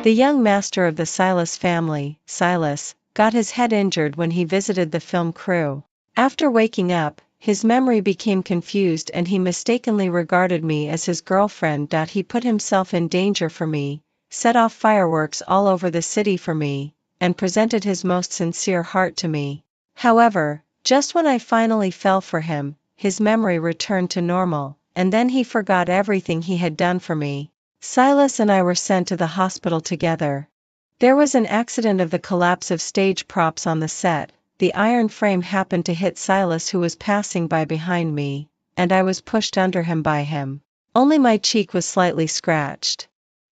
The young master of the Silas family, Silas, got his head injured when he visited the film crew. After waking up, his memory became confused and he mistakenly regarded me as his girlfriend. He put himself in danger for me, set off fireworks all over the city for me, and presented his most sincere heart to me. However, just when I finally fell for him, his memory returned to normal, and then he forgot everything he had done for me. Silas and I were sent to the hospital together. There was an accident of the collapse of stage props on the set. The iron frame happened to hit Silas, who was passing by behind me, and I was pushed under him by him. Only my cheek was slightly scratched.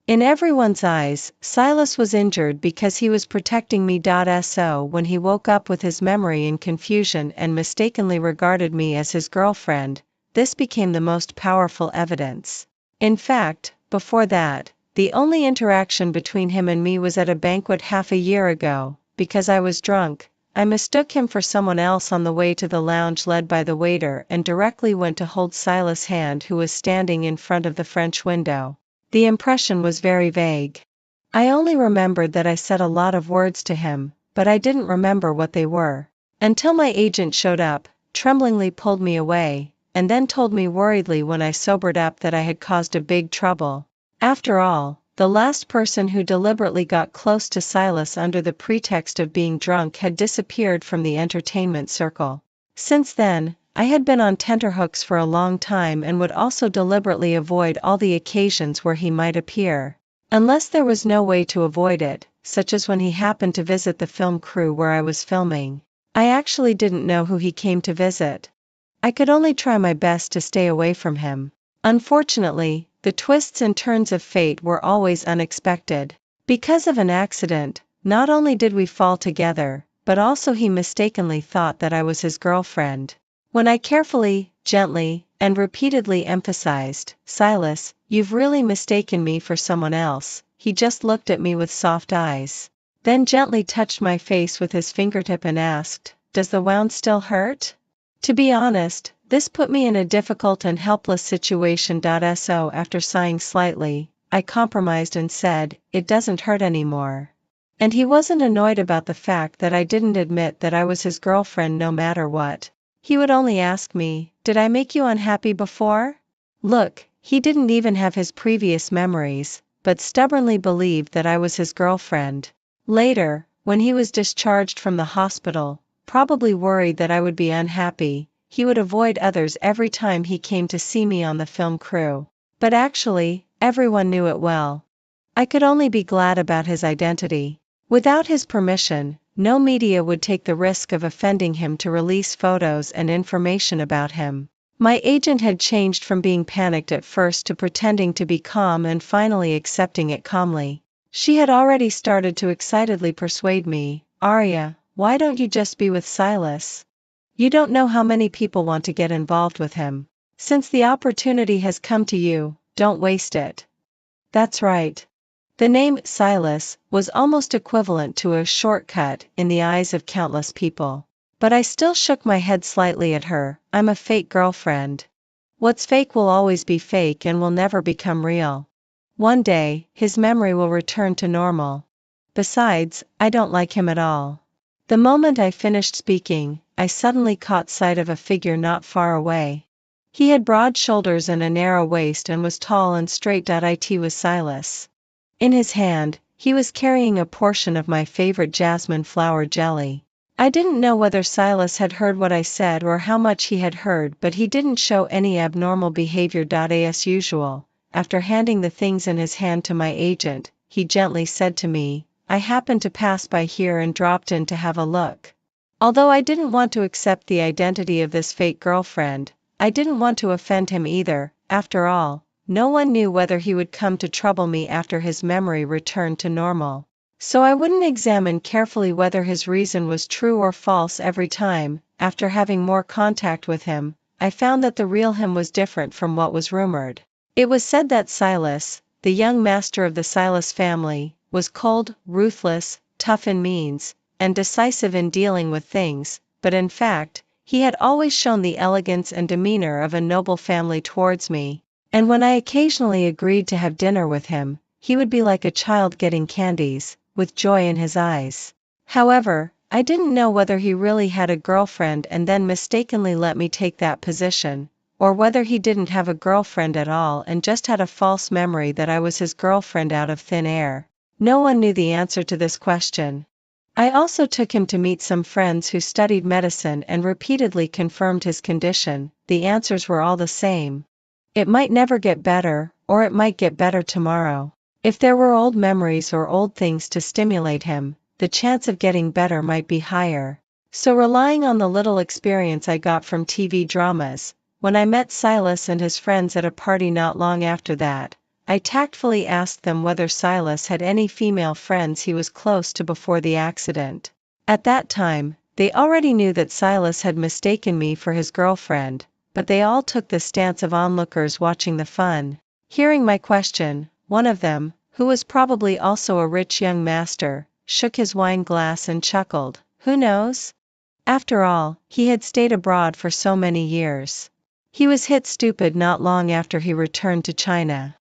In everyone's eyes, Silas was injured because he was protecting me. So when he woke up with his memory in confusion and mistakenly regarded me as his girlfriend, this became the most powerful evidence. In fact, before that, the only interaction between him and me was at a banquet half a year ago. Because I was drunk, I mistook him for someone else on the way to the lounge led by the waiter and directly went to hold Silas' hand, who was standing in front of the French window. The impression was very vague. I only remembered that I said a lot of words to him, but I didn't remember what they were. Until my agent showed up, tremblingly pulled me away, and then told me worriedly when I sobered up that I had caused a big trouble. After all, the last person who deliberately got close to Silas under the pretext of being drunk had disappeared from the entertainment circle. Since then, I had been on tenterhooks for a long time and would also deliberately avoid all the occasions where he might appear. Unless there was no way to avoid it, such as when he happened to visit the film crew where I was filming. I actually didn't know who he came to visit. I could only try my best to stay away from him. Unfortunately, the twists and turns of fate were always unexpected. Because of an accident, not only did we fall together, but also he mistakenly thought that I was his girlfriend. When I carefully, gently, and repeatedly emphasized, "Silas, you've really mistaken me for someone else," he just looked at me with soft eyes. Then gently touched my face with his fingertip and asked, "Does the wound still hurt?" To be honest, this put me in a difficult and helpless situation. So after sighing slightly, I compromised and said, "It doesn't hurt anymore." And he wasn't annoyed about the fact that I didn't admit that I was his girlfriend no matter what. He would only ask me, "Did I make you unhappy before?" Look, he didn't even have his previous memories, but stubbornly believed that I was his girlfriend. Later, when he was discharged from the hospital, probably worried that I would be unhappy, he would avoid others every time he came to see me on the film crew. But actually, everyone knew it well. I could only be glad about his identity. Without his permission, no media would take the risk of offending him to release photos and information about him. My agent had changed from being panicked at first to pretending to be calm and finally accepting it calmly. She had already started to excitedly persuade me, "Arya, why don't you just be with Silas? You don't know how many people want to get involved with him. Since the opportunity has come to you, don't waste it." That's right. The name Silas was almost equivalent to a shortcut in the eyes of countless people. But I still shook my head slightly at her. "I'm a fake girlfriend. What's fake will always be fake and will never become real. One day, his memory will return to normal. Besides, I don't like him at all." The moment I finished speaking, I suddenly caught sight of a figure not far away. He had broad shoulders and a narrow waist and was tall and straight. It was Silas. In his hand, he was carrying a portion of my favorite jasmine flower jelly. I didn't know whether Silas had heard what I said or how much he had heard, but he didn't show any abnormal behavior. As usual, after handing the things in his hand to my agent, he gently said to me, "I happened to pass by here and dropped in to have a look." Although I didn't want to accept the identity of this fake girlfriend, I didn't want to offend him either. After all, no one knew whether he would come to trouble me after his memory returned to normal. So I wouldn't examine carefully whether his reason was true or false every time. After having more contact with him, I found that the real him was different from what was rumored. It was said that Silas, the young master of the Silas family, was cold, ruthless, tough in means, and decisive in dealing with things, but in fact, he had always shown the elegance and demeanor of a noble family towards me, and when I occasionally agreed to have dinner with him, he would be like a child getting candies, with joy in his eyes. However, I didn't know whether he really had a girlfriend and then mistakenly let me take that position, or whether he didn't have a girlfriend at all and just had a false memory that I was his girlfriend out of thin air. No one knew the answer to this question. I also took him to meet some friends who studied medicine and repeatedly confirmed his condition. The answers were all the same. It might never get better, or it might get better tomorrow. If there were old memories or old things to stimulate him, the chance of getting better might be higher. So relying on the little experience I got from TV dramas, when I met Silas and his friends at a party not long after that, I tactfully asked them whether Silas had any female friends he was close to before the accident. At that time, they already knew that Silas had mistaken me for his girlfriend, but they all took the stance of onlookers watching the fun. Hearing my question, one of them, who was probably also a rich young master, shook his wine glass and chuckled. Who knows? After all, he had stayed abroad for so many years. He was hit stupid not long after he returned to China.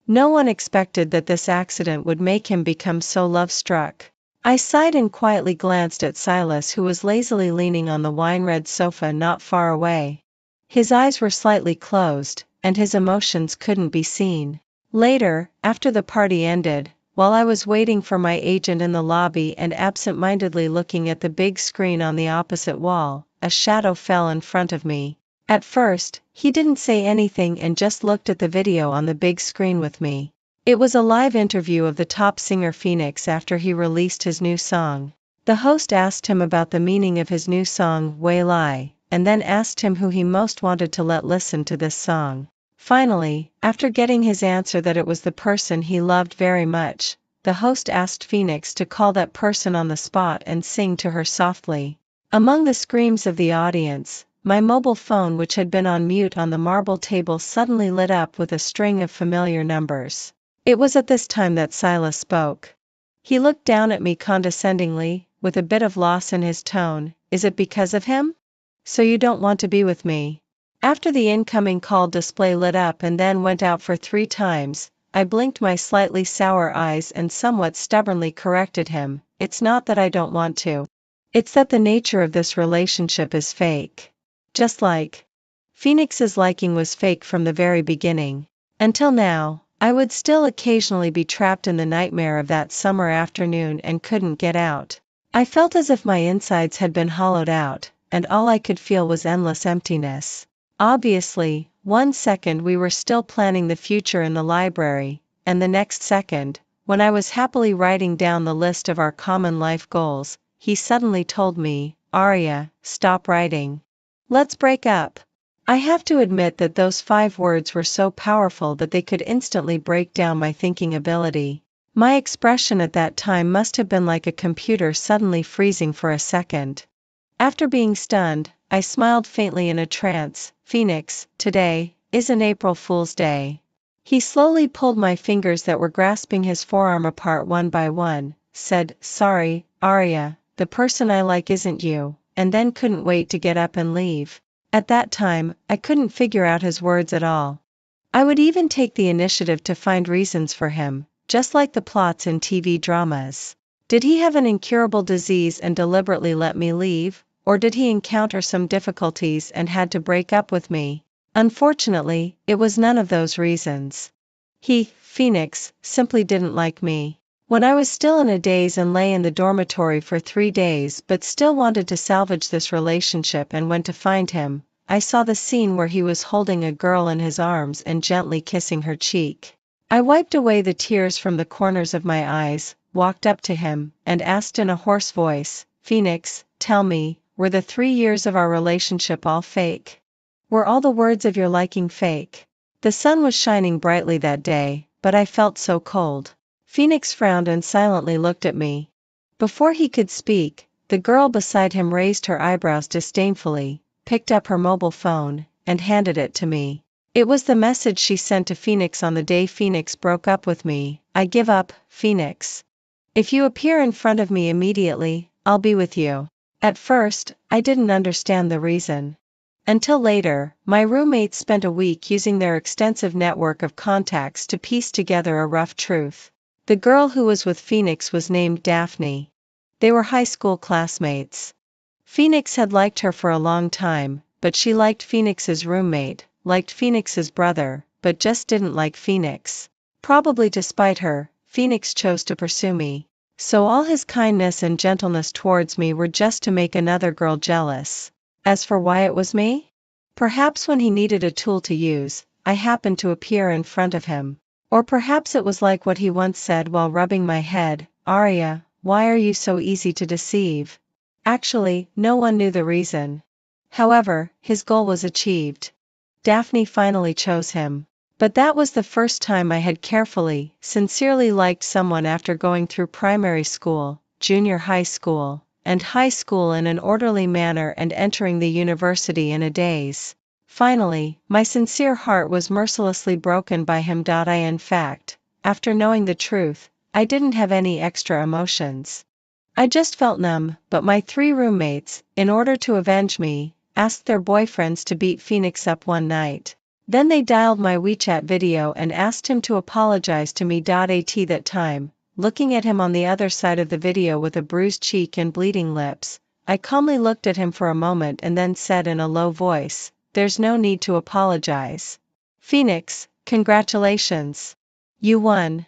No one expected that this accident would make him become so love-struck. I sighed and quietly glanced at Silas, who was lazily leaning on the wine-red sofa not far away. His eyes were slightly closed, and his emotions couldn't be seen. Later, after the party ended, while I was waiting for my agent in the lobby and absent-mindedly looking at the big screen on the opposite wall, a shadow fell in front of me. At first, he didn't say anything and just looked at the video on the big screen with me. It was a live interview of the top singer Phoenix after he released his new song. The host asked him about the meaning of his new song, Way Lie, and then asked him who he most wanted to let listen to this song. Finally, after getting his answer that it was the person he loved very much, the host asked Phoenix to call that person on the spot and sing to her softly. Among the screams of the audience, my mobile phone, which had been on mute on the marble table, suddenly lit up with a string of familiar numbers. It was at this time that Silas spoke. He looked down at me condescendingly, with a bit of loss in his tone. Is it because of him? So you don't want to be with me? After the incoming call display lit up and then went out for 3 times, I blinked my slightly sour eyes and somewhat stubbornly corrected him. It's not that I don't want to. It's that the nature of this relationship is fake. Just like Phoenix's liking was fake from the very beginning. Until now, I would still occasionally be trapped in the nightmare of that summer afternoon and couldn't get out. I felt as if my insides had been hollowed out, and all I could feel was endless emptiness. Obviously, one second we were still planning the future in the library, and the next second, when I was happily writing down the list of our common life goals, he suddenly told me, Arya, stop writing. Let's break up. I have to admit that those 5 words were so powerful that they could instantly break down my thinking ability. My expression at that time must have been like a computer suddenly freezing for a second. After being stunned, I smiled faintly in a trance. Phoenix, today isn't April Fool's Day. He slowly pulled my fingers that were grasping his forearm apart one by one, said, Sorry, Arya, the person I like isn't you, and then couldn't wait to get up and leave. At that time, I couldn't figure out his words at all. I would even take the initiative to find reasons for him, just like the plots in TV dramas. Did he have an incurable disease and deliberately let me leave, or did he encounter some difficulties and had to break up with me? Unfortunately, it was none of those reasons. Phoenix, simply didn't like me. When I was still in a daze and lay in the dormitory for 3 days but still wanted to salvage this relationship and went to find him, I saw the scene where he was holding a girl in his arms and gently kissing her cheek. I wiped away the tears from the corners of my eyes, walked up to him, and asked in a hoarse voice, Phoenix, tell me, were the 3 years of our relationship all fake? Were all the words of your liking fake? The sun was shining brightly that day, but I felt so cold. Phoenix frowned and silently looked at me. Before he could speak, the girl beside him raised her eyebrows disdainfully, picked up her mobile phone, and handed it to me. It was the message she sent to Phoenix on the day Phoenix broke up with me. I give up, Phoenix. If you appear in front of me immediately, I'll be with you. At first, I didn't understand the reason. Until later, my roommates spent a week using their extensive network of contacts to piece together a rough truth. The girl who was with Phoenix was named Daphne. They were high school classmates. Phoenix had liked her for a long time, but she liked Phoenix's roommate, liked Phoenix's brother, but just didn't like Phoenix. Probably to spite her, Phoenix chose to pursue me. So all his kindness and gentleness towards me were just to make another girl jealous. As for why it was me? Perhaps when he needed a tool to use, I happened to appear in front of him. Or perhaps it was like what he once said while rubbing my head, "Arya, why are you so easy to deceive?" Actually, no one knew the reason. However, his goal was achieved. Daphne finally chose him. But that was the first time I had carefully, sincerely liked someone after going through primary school, junior high school, and high school in an orderly manner and entering the university in a daze. Finally, my sincere heart was mercilessly broken by him. In fact, after knowing the truth, I didn't have any extra emotions. I just felt numb, but my 3 roommates, in order to avenge me, asked their boyfriends to beat Phoenix up one night. Then they dialed my WeChat video and asked him to apologize to me. At that time, looking at him on the other side of the video with a bruised cheek and bleeding lips, I calmly looked at him for a moment and then said in a low voice, "There's no need to apologize. Phoenix, congratulations. You won.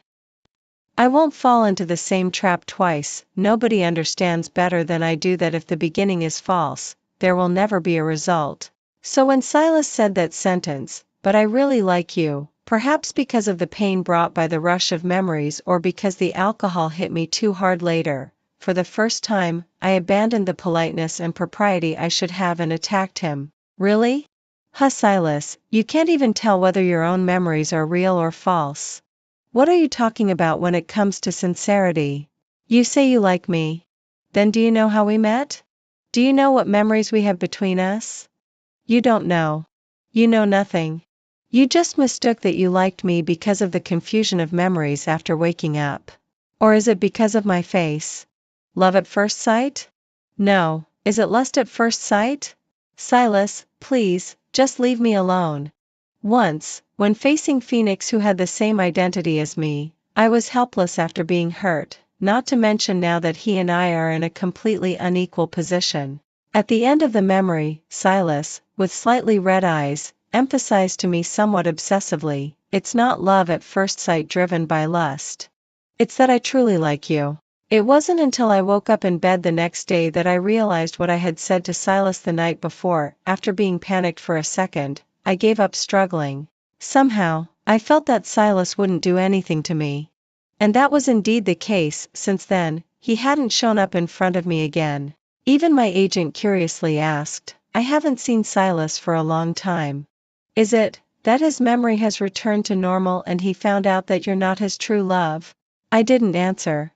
I won't fall into the same trap twice. Nobody understands better than I do that if the beginning is false, there will never be a result." So when Silas said that sentence, "But I really like you," perhaps because of the pain brought by the rush of memories or because the alcohol hit me too hard later, for the first time, I abandoned the politeness and propriety I should have and attacked him. "Really? Huh, Silas, you can't even tell whether your own memories are real or false. What are you talking about when it comes to sincerity? You say you like me. Then do you know how we met? Do you know what memories we have between us? You don't know. You know nothing. You just mistook that you liked me because of the confusion of memories after waking up. Or is it because of my face? Love at first sight? No. Is it lust at first sight? Silas, please, just leave me alone." Once, when facing Phoenix who had the same identity as me, I was helpless after being hurt, not to mention now that he and I are in a completely unequal position. At the end of the memory, Silas, with slightly red eyes, emphasized to me somewhat obsessively, "It's not love at first sight driven by lust. It's that I truly like you." It wasn't until I woke up in bed the next day that I realized what I had said to Silas the night before. After being panicked for a second, I gave up struggling. Somehow, I felt that Silas wouldn't do anything to me. And that was indeed the case. Since then, he hadn't shown up in front of me again. Even my agent curiously asked, "I haven't seen Silas for a long time. Is it that his memory has returned to normal and he found out that you're not his true love?" I didn't answer.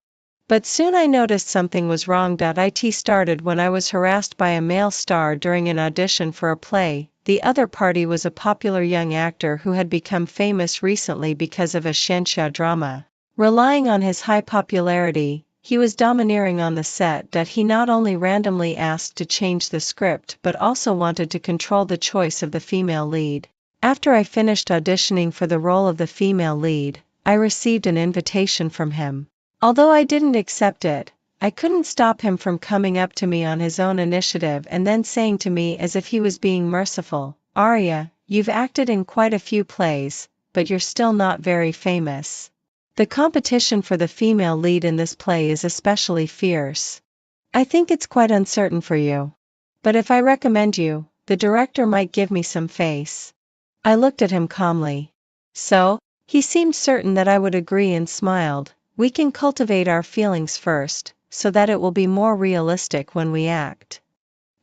But soon I noticed something was wrong. It started when I was harassed by a male star during an audition for a play. The other party was a popular young actor who had become famous recently because of a Shenxia drama. Relying on his high popularity, he was domineering on the set. He not only randomly asked to change the script but also wanted to control the choice of the female lead. After I finished auditioning for the role of the female lead, I received an invitation from him. Although I didn't accept it, I couldn't stop him from coming up to me on his own initiative and then saying to me as if he was being merciful, "Arya, you've acted in quite a few plays, but you're still not very famous. The competition for the female lead in this play is especially fierce. I think it's quite uncertain for you. But if I recommend you, the director might give me some face." I looked at him calmly. "So?" He seemed certain that I would agree and smiled. "We can cultivate our feelings first, so that it will be more realistic when we act."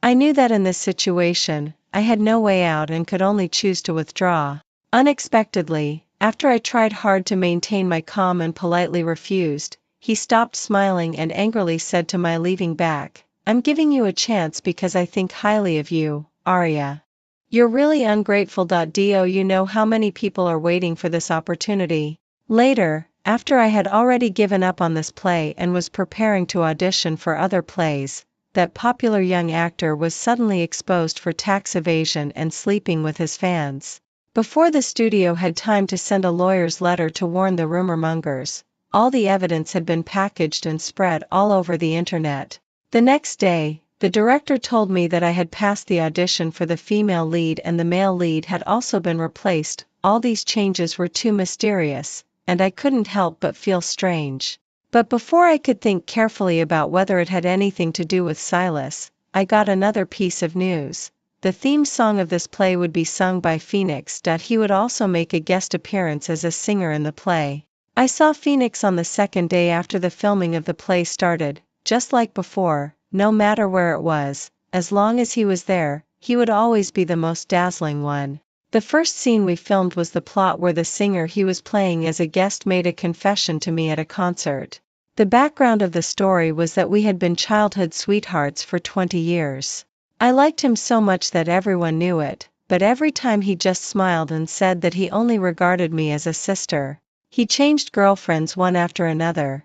I knew that in this situation, I had no way out and could only choose to withdraw. Unexpectedly, after I tried hard to maintain my calm and politely refused, he stopped smiling and angrily said to my leaving back, "I'm giving you a chance because I think highly of you, Arya. You're really ungrateful. Do you know how many people are waiting for this opportunity?" Later, after I had already given up on this play and was preparing to audition for other plays, that popular young actor was suddenly exposed for tax evasion and sleeping with his fans. Before the studio had time to send a lawyer's letter to warn the rumor mongers, all the evidence had been packaged and spread all over the internet. The next day, the director told me that I had passed the audition for the female lead and the male lead had also been replaced. All these changes were too mysterious, and I couldn't help but feel strange. But before I could think carefully about whether it had anything to do with Silas, I got another piece of news. The theme song of this play would be sung by Phoenix. He would also make a guest appearance as a singer in the play. I saw Phoenix on the second day after the filming of the play started. Just like before, no matter where it was, as long as he was there, he would always be the most dazzling one. The first scene we filmed was the plot where the singer he was playing as a guest made a confession to me at a concert. The background of the story was that we had been childhood sweethearts for 20 years. I liked him so much that everyone knew it, but every time he just smiled and said that he only regarded me as a sister. He changed girlfriends one after another.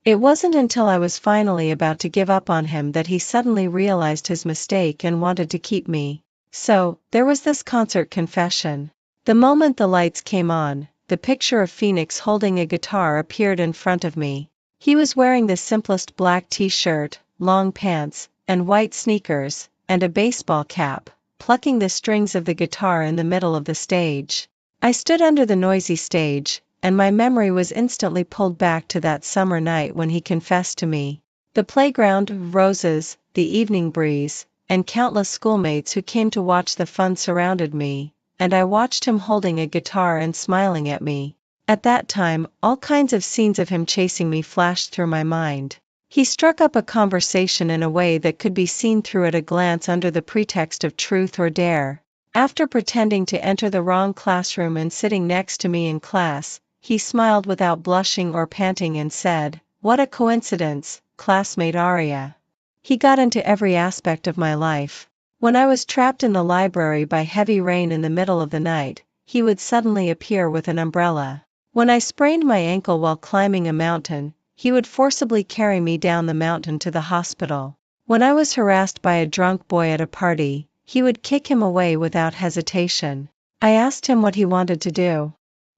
It wasn't until I was finally about to give up on him that he suddenly realized his mistake and wanted to keep me. So, there was this concert confession. The moment the lights came on, the picture of Phoenix holding a guitar appeared in front of me. He was wearing the simplest black t-shirt, long pants, and white sneakers, and a baseball cap, plucking the strings of the guitar in the middle of the stage. I stood under the noisy stage, and my memory was instantly pulled back to that summer night when he confessed to me. The playground, roses, the evening breeze, and countless schoolmates who came to watch the fun surrounded me, and I watched him holding a guitar and smiling at me. At that time, all kinds of scenes of him chasing me flashed through my mind. He struck up a conversation in a way that could be seen through at a glance under the pretext of truth or dare. After pretending to enter the wrong classroom and sitting next to me in class, he smiled without blushing or panting and said, "What a coincidence, classmate Arya." He got into every aspect of my life. When I was trapped in the library by heavy rain in the middle of the night, he would suddenly appear with an umbrella. When I sprained my ankle while climbing a mountain, he would forcibly carry me down the mountain to the hospital. When I was harassed by a drunk boy at a party, he would kick him away without hesitation. I asked him what he wanted to do.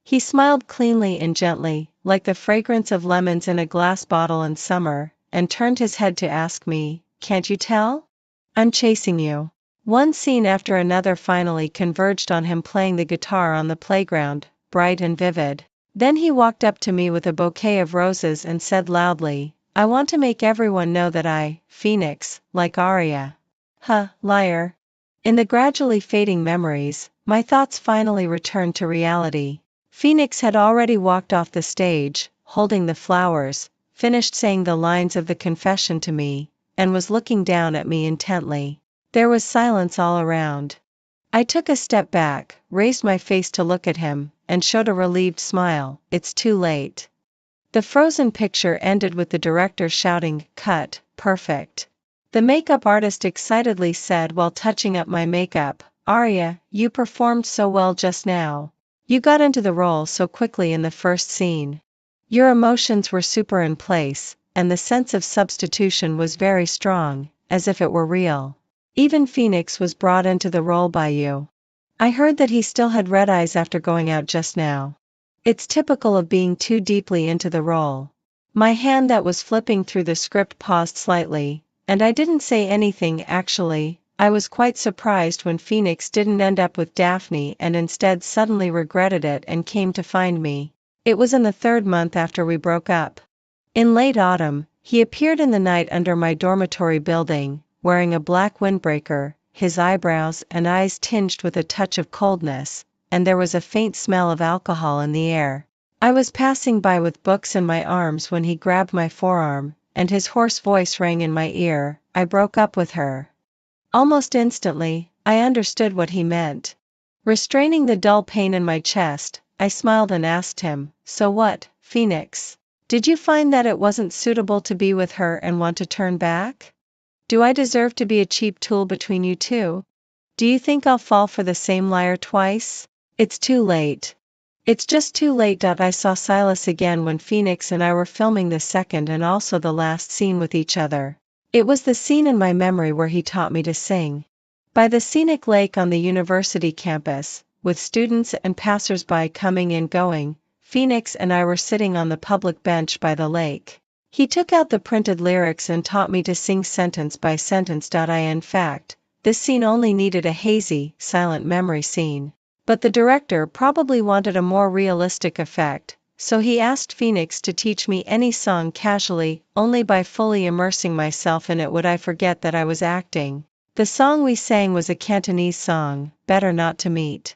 He smiled cleanly and gently, like the fragrance of lemons in a glass bottle in summer, and turned his head to ask me, "Can't you tell? I'm chasing you." One scene after another finally converged on him playing the guitar on the playground, bright and vivid. Then he walked up to me with a bouquet of roses and said loudly, "I want to make everyone know that I, Phoenix, like Arya." Liar. In the gradually fading memories, my thoughts finally returned to reality. Phoenix had already walked off the stage, holding the flowers, finished saying the lines of the confession to me, and was looking down at me intently. There was silence all around. I took a step back, raised my face to look at him, and showed a relieved smile. "It's too late." The frozen picture ended with the director shouting, "Cut, perfect." The makeup artist excitedly said while touching up my makeup, "Arya, you performed so well just now. You got into the role so quickly in the first scene. Your emotions were super in place, and the sense of substitution was very strong, as if it were real. Even Phoenix was brought into the role by you." I heard that he still had red eyes after going out just now. It's typical of being too deeply into the role. My hand that was flipping through the script paused slightly, and I didn't say anything actually. I was quite surprised when Phoenix didn't end up with Daphne and instead suddenly regretted it and came to find me. It was in the 3rd month after we broke up. In late autumn, he appeared in the night under my dormitory building, wearing a black windbreaker, his eyebrows and eyes tinged with a touch of coldness, and there was a faint smell of alcohol in the air. I was passing by with books in my arms when he grabbed my forearm, and his hoarse voice rang in my ear, "I broke up with her." Almost instantly, I understood what he meant. Restraining the dull pain in my chest, I smiled and asked him, "So what, Phoenix? Did you find that it wasn't suitable to be with her and want to turn back? Do I deserve to be a cheap tool between you two? Do you think I'll fall for the same liar twice? It's too late. It's just too late." I saw Silas again when Phoenix and I were filming the second and also the last scene with each other. It was the scene in my memory where he taught me to sing. By the scenic lake on the university campus, with students and passers-by coming and going, Phoenix and I were sitting on the public bench by the lake. He took out the printed lyrics and taught me to sing sentence by sentence. In fact, this scene only needed a hazy, silent memory scene. But the director probably wanted a more realistic effect, so he asked Phoenix to teach me any song casually. Only by fully immersing myself in it would I forget that I was acting. The song we sang was a Cantonese song, Better Not to Meet.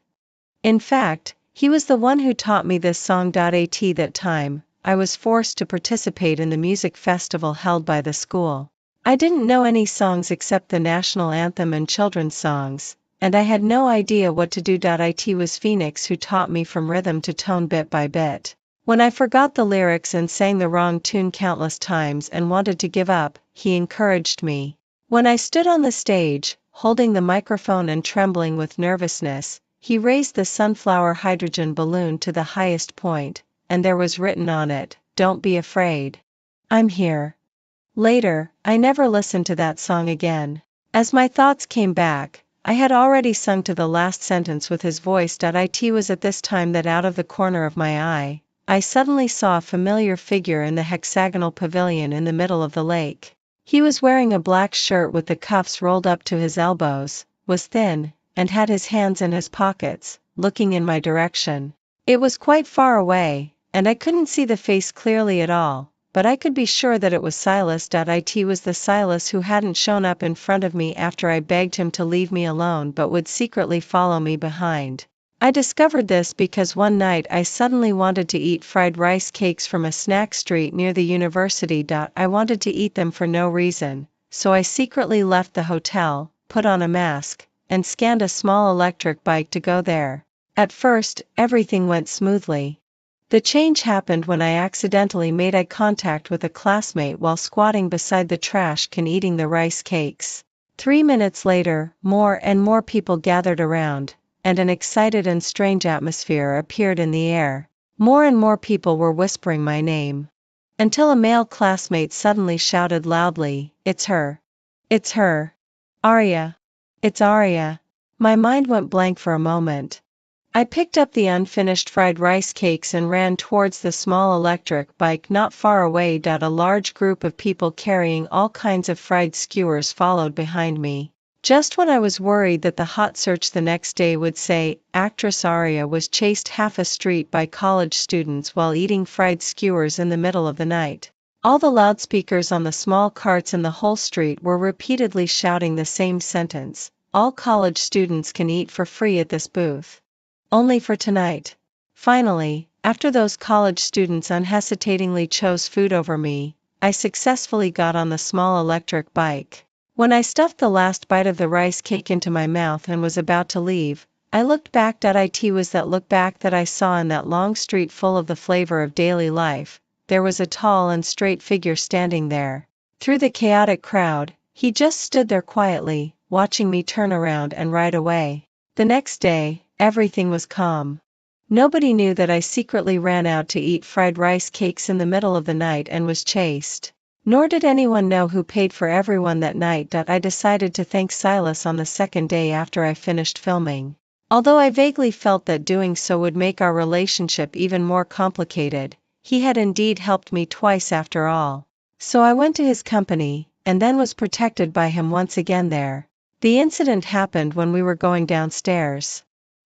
In fact, he was the one who taught me this song. At that time, I was forced to participate in the music festival held by the school. I didn't know any songs except the national anthem and children's songs, and I had no idea what to do. It was Phoenix who taught me from rhythm to tone bit by bit. When I forgot the lyrics and sang the wrong tune countless times and wanted to give up, he encouraged me. When I stood on the stage, holding the microphone and trembling with nervousness, he raised the sunflower hydrogen balloon to the highest point, and there was written on it, "Don't be afraid. I'm here." Later, I never listened to that song again. As my thoughts came back, I had already sung to the last sentence with his voice. It was at this time that out of the corner of my eye, I suddenly saw a familiar figure in the hexagonal pavilion in the middle of the lake. He was wearing a black shirt with the cuffs rolled up to his elbows, was thin, and had his hands in his pockets, looking in my direction. It was quite far away, and I couldn't see the face clearly at all, but I could be sure that it was Silas. It was the Silas who hadn't shown up in front of me after I begged him to leave me alone but would secretly follow me behind. I discovered this because one night I suddenly wanted to eat fried rice cakes from a snack street near the university. I wanted to eat them for no reason, so I secretly left the hotel, put on a mask, and scanned a small electric bike to go there. At first, everything went smoothly. The change happened when I accidentally made eye contact with a classmate while squatting beside the trash can eating the rice cakes. 3 minutes later, more and more people gathered around, and an excited and strange atmosphere appeared in the air. More and more people were whispering my name. Until a male classmate suddenly shouted loudly, "It's her! It's her! Arya! It's Arya!" My mind went blank for a moment. I picked up the unfinished fried rice cakes and ran towards the small electric bike not far away. A large group of people carrying all kinds of fried skewers followed behind me. Just when I was worried that the hot search the next day would say, "Actress Arya was chased half a street by college students while eating fried skewers in the middle of the night," all the loudspeakers on the small carts in the whole street were repeatedly shouting the same sentence: "All college students can eat for free at this booth. Only for tonight." Finally, after those college students unhesitatingly chose food over me, I successfully got on the small electric bike. When I stuffed the last bite of the rice cake into my mouth and was about to leave, I looked back. It was that look back that I saw in that long street full of the flavor of daily life. There was a tall and straight figure standing there. Through the chaotic crowd, he just stood there quietly, watching me turn around and ride away. The next day, everything was calm. Nobody knew that I secretly ran out to eat fried rice cakes in the middle of the night and was chased. Nor did anyone know who paid for everyone that night. I decided to thank Silas on the second day after I finished filming. Although I vaguely felt that doing so would make our relationship even more complicated, he had indeed helped me twice after all. So I went to his company, and then was protected by him once again there. The incident happened when we were going downstairs.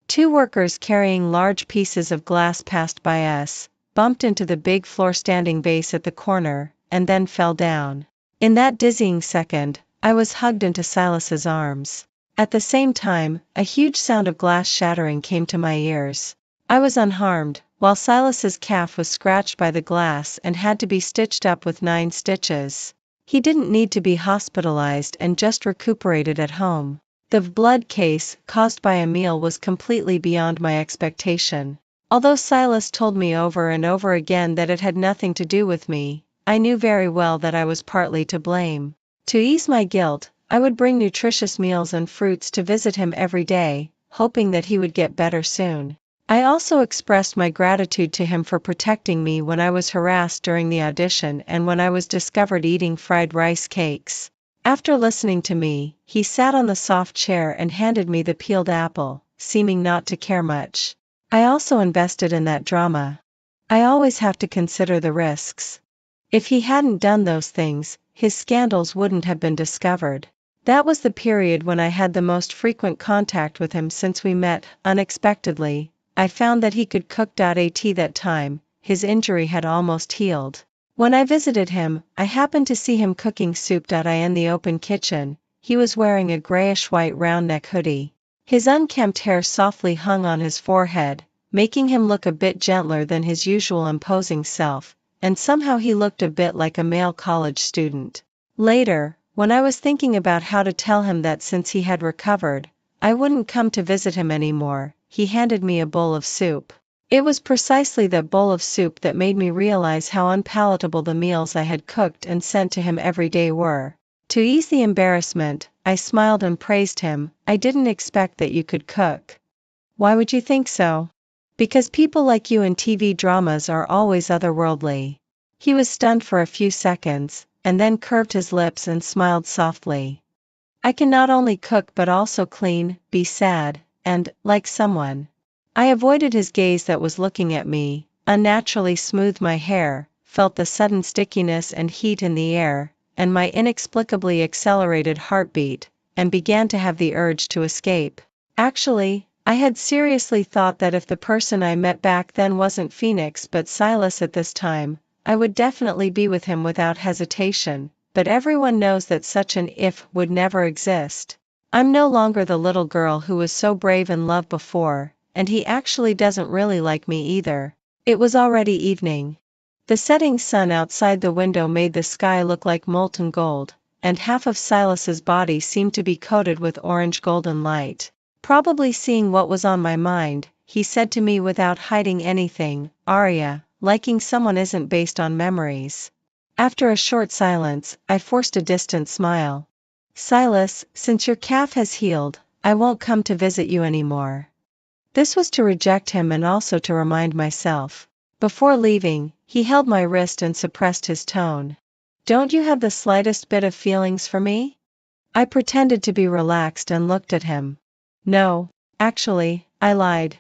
2 workers carrying large pieces of glass passed by us, bumped into the big floor-standing vase at the corner, and then fell down. In that dizzying second, I was hugged into Silas's arms. At the same time, a huge sound of glass shattering came to my ears. I was unharmed, while Silas's calf was scratched by the glass and had to be stitched up with 9 stitches. He didn't need to be hospitalized and just recuperated at home. The blood case, caused by a meal, was completely beyond my expectation. Although Silas told me over and over again that it had nothing to do with me, I knew very well that I was partly to blame. To ease my guilt, I would bring nutritious meals and fruits to visit him every day, hoping that he would get better soon. I also expressed my gratitude to him for protecting me when I was harassed during the audition and when I was discovered eating fried rice cakes. After listening to me, he sat on the soft chair and handed me the peeled apple, seeming not to care much. I also invested in that drama. I always have to consider the risks. If he hadn't done those things, his scandals wouldn't have been discovered. That was the period when I had the most frequent contact with him since we met. Unexpectedly, I found that he could cook. At that time, his injury had almost healed. When I visited him, I happened to see him cooking soup. In the open kitchen, he was wearing a grayish-white round-neck hoodie. His unkempt hair softly hung on his forehead, making him look a bit gentler than his usual imposing self, and somehow he looked a bit like a male college student. Later, when I was thinking about how to tell him that since he had recovered, I wouldn't come to visit him anymore, he handed me a bowl of soup. It was precisely that bowl of soup that made me realize how unpalatable the meals I had cooked and sent to him every day were. To ease the embarrassment, I smiled and praised him. I didn't expect that you could cook. Why would you think so? Because people like you in TV dramas are always otherworldly. He was stunned for a few seconds, and then curved his lips and smiled softly. I can not only cook but also clean, be sad, and, like someone. I avoided his gaze that was looking at me, unnaturally smoothed my hair, felt the sudden stickiness and heat in the air, and my inexplicably accelerated heartbeat, and began to have the urge to escape. Actually, I had seriously thought that if the person I met back then wasn't Phoenix but Silas at this time, I would definitely be with him without hesitation, but everyone knows that such an if would never exist. I'm no longer the little girl who was so brave in love before, and he actually doesn't really like me either. It was already evening. The setting sun outside the window made the sky look like molten gold, and half of Silas's body seemed to be coated with orange golden light. Probably seeing what was on my mind, he said to me without hiding anything, "Arya, liking someone isn't based on memories." After a short silence, I forced a distant smile. "Silas, since your calf has healed, I won't come to visit you anymore." This was to reject him and also to remind myself. Before leaving, he held my wrist and suppressed his tone. "Don't you have the slightest bit of feelings for me?" I pretended to be relaxed and looked at him. "No, actually," I lied.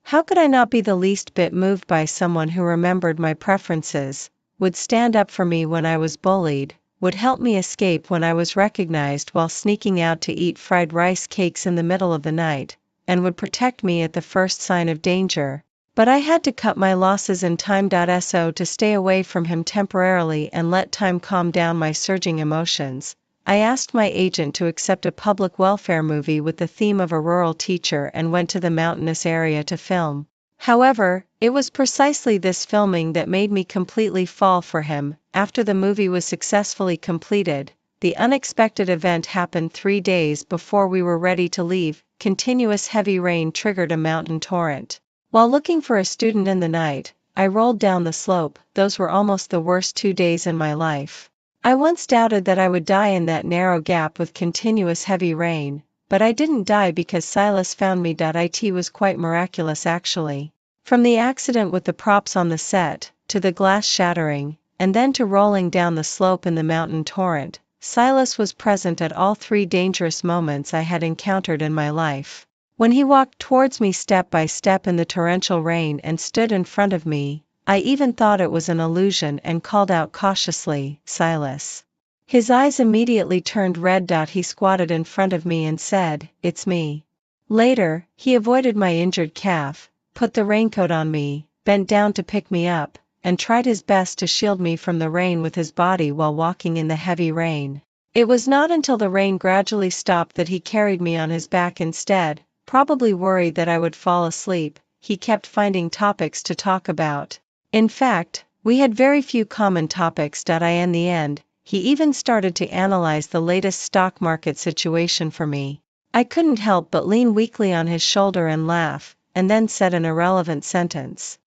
How could I not be the least bit moved by someone who remembered my preferences, would stand up for me when I was bullied, would help me escape when I was recognized while sneaking out to eat fried rice cakes in the middle of the night, and would protect me at the first sign of danger? But I had to cut my losses in time. So to stay away from him temporarily and let time calm down my surging emotions, I asked my agent to accept a public welfare movie with the theme of a rural teacher and went to the mountainous area to film. However, it was precisely this filming that made me completely fall for him. After the movie was successfully completed, the unexpected event happened 3 days before we were ready to leave. Continuous heavy rain triggered a mountain torrent. While looking for a student in the night, I rolled down the slope. Those were almost the worst 2 days in my life. I once doubted that I would die in that narrow gap with continuous heavy rain, but I didn't die because Silas found me. It was quite miraculous actually. From the accident with the props on the set, to the glass shattering, and then to rolling down the slope in the mountain torrent, Silas was present at all 3 dangerous moments I had encountered in my life. When he walked towards me step by step in the torrential rain and stood in front of me, I even thought it was an illusion and called out cautiously, "Silas." His eyes immediately turned red. He squatted in front of me and said, "It's me." Later, he avoided my injured calf, put the raincoat on me, bent down to pick me up, and tried his best to shield me from the rain with his body while walking in the heavy rain. It was not until the rain gradually stopped that he carried me on his back instead, probably worried that I would fall asleep. He kept finding topics to talk about. In fact, we had very few common topics. In the end, he even started to analyze the latest stock market situation for me. I couldn't help but lean weakly on his shoulder and laugh, and then said an irrelevant sentence.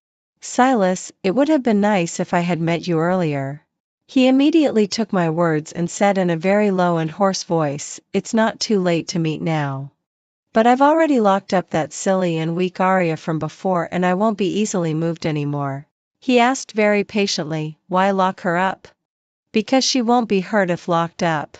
"Silas, it would have been nice if I had met you earlier." He immediately took my words and said in a very low and hoarse voice, "It's not too late to meet now. But I've already locked up that silly and weak Arya from before and I won't be easily moved anymore." He asked very patiently, "Why lock her up?" "Because she won't be hurt if locked up."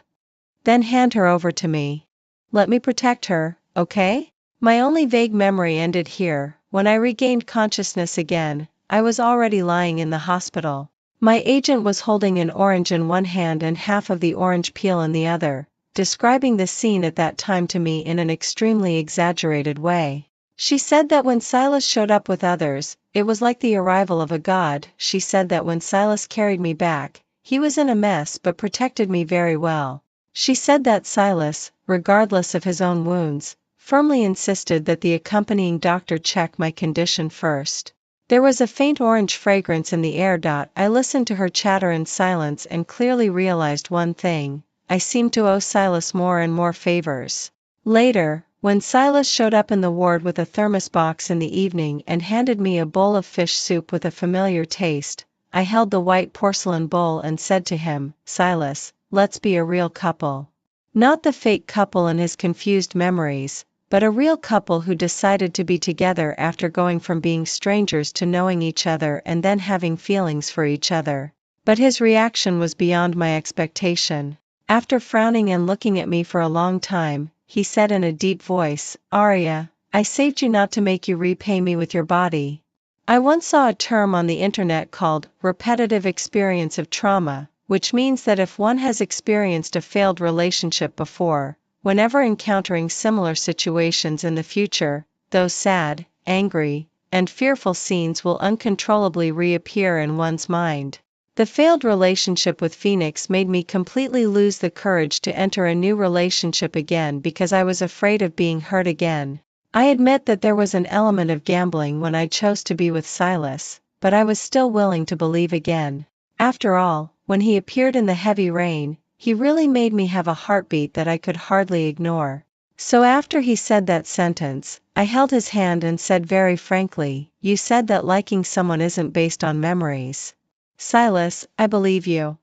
"Then hand her over to me. Let me protect her, okay?" My only vague memory ended here. When I regained consciousness again, I was already lying in the hospital. My agent was holding an orange in one hand and half of the orange peel in the other, describing the scene at that time to me in an extremely exaggerated way. She said that when Silas showed up with others, it was like the arrival of a god. She said that when Silas carried me back, he was in a mess but protected me very well. She said that Silas, regardless of his own wounds, firmly insisted that the accompanying doctor check my condition first. There was a faint orange fragrance in the air. I listened to her chatter in silence and clearly realized one thing: I seemed to owe Silas more and more favors. Later, when Silas showed up in the ward with a thermos box in the evening and handed me a bowl of fish soup with a familiar taste, I held the white porcelain bowl and said to him, "Silas, let's be a real couple." Not the fake couple in his confused memories, but a real couple who decided to be together after going from being strangers to knowing each other and then having feelings for each other. But his reaction was beyond my expectation. After frowning and looking at me for a long time, he said in a deep voice, "Arya, I saved you not to make you repay me with your body." I once saw a term on the internet called repetitive experience of trauma, which means that if one has experienced a failed relationship before, whenever encountering similar situations in the future, those sad, angry, and fearful scenes will uncontrollably reappear in one's mind. The failed relationship with Phoenix made me completely lose the courage to enter a new relationship again because I was afraid of being hurt again. I admit that there was an element of gambling when I chose to be with Silas, but I was still willing to believe again. After all, when he appeared in the heavy rain, he really made me have a heartbeat that I could hardly ignore. So after he said that sentence, I held his hand and said very frankly, "You said that liking someone isn't based on memories. Silas, I believe you.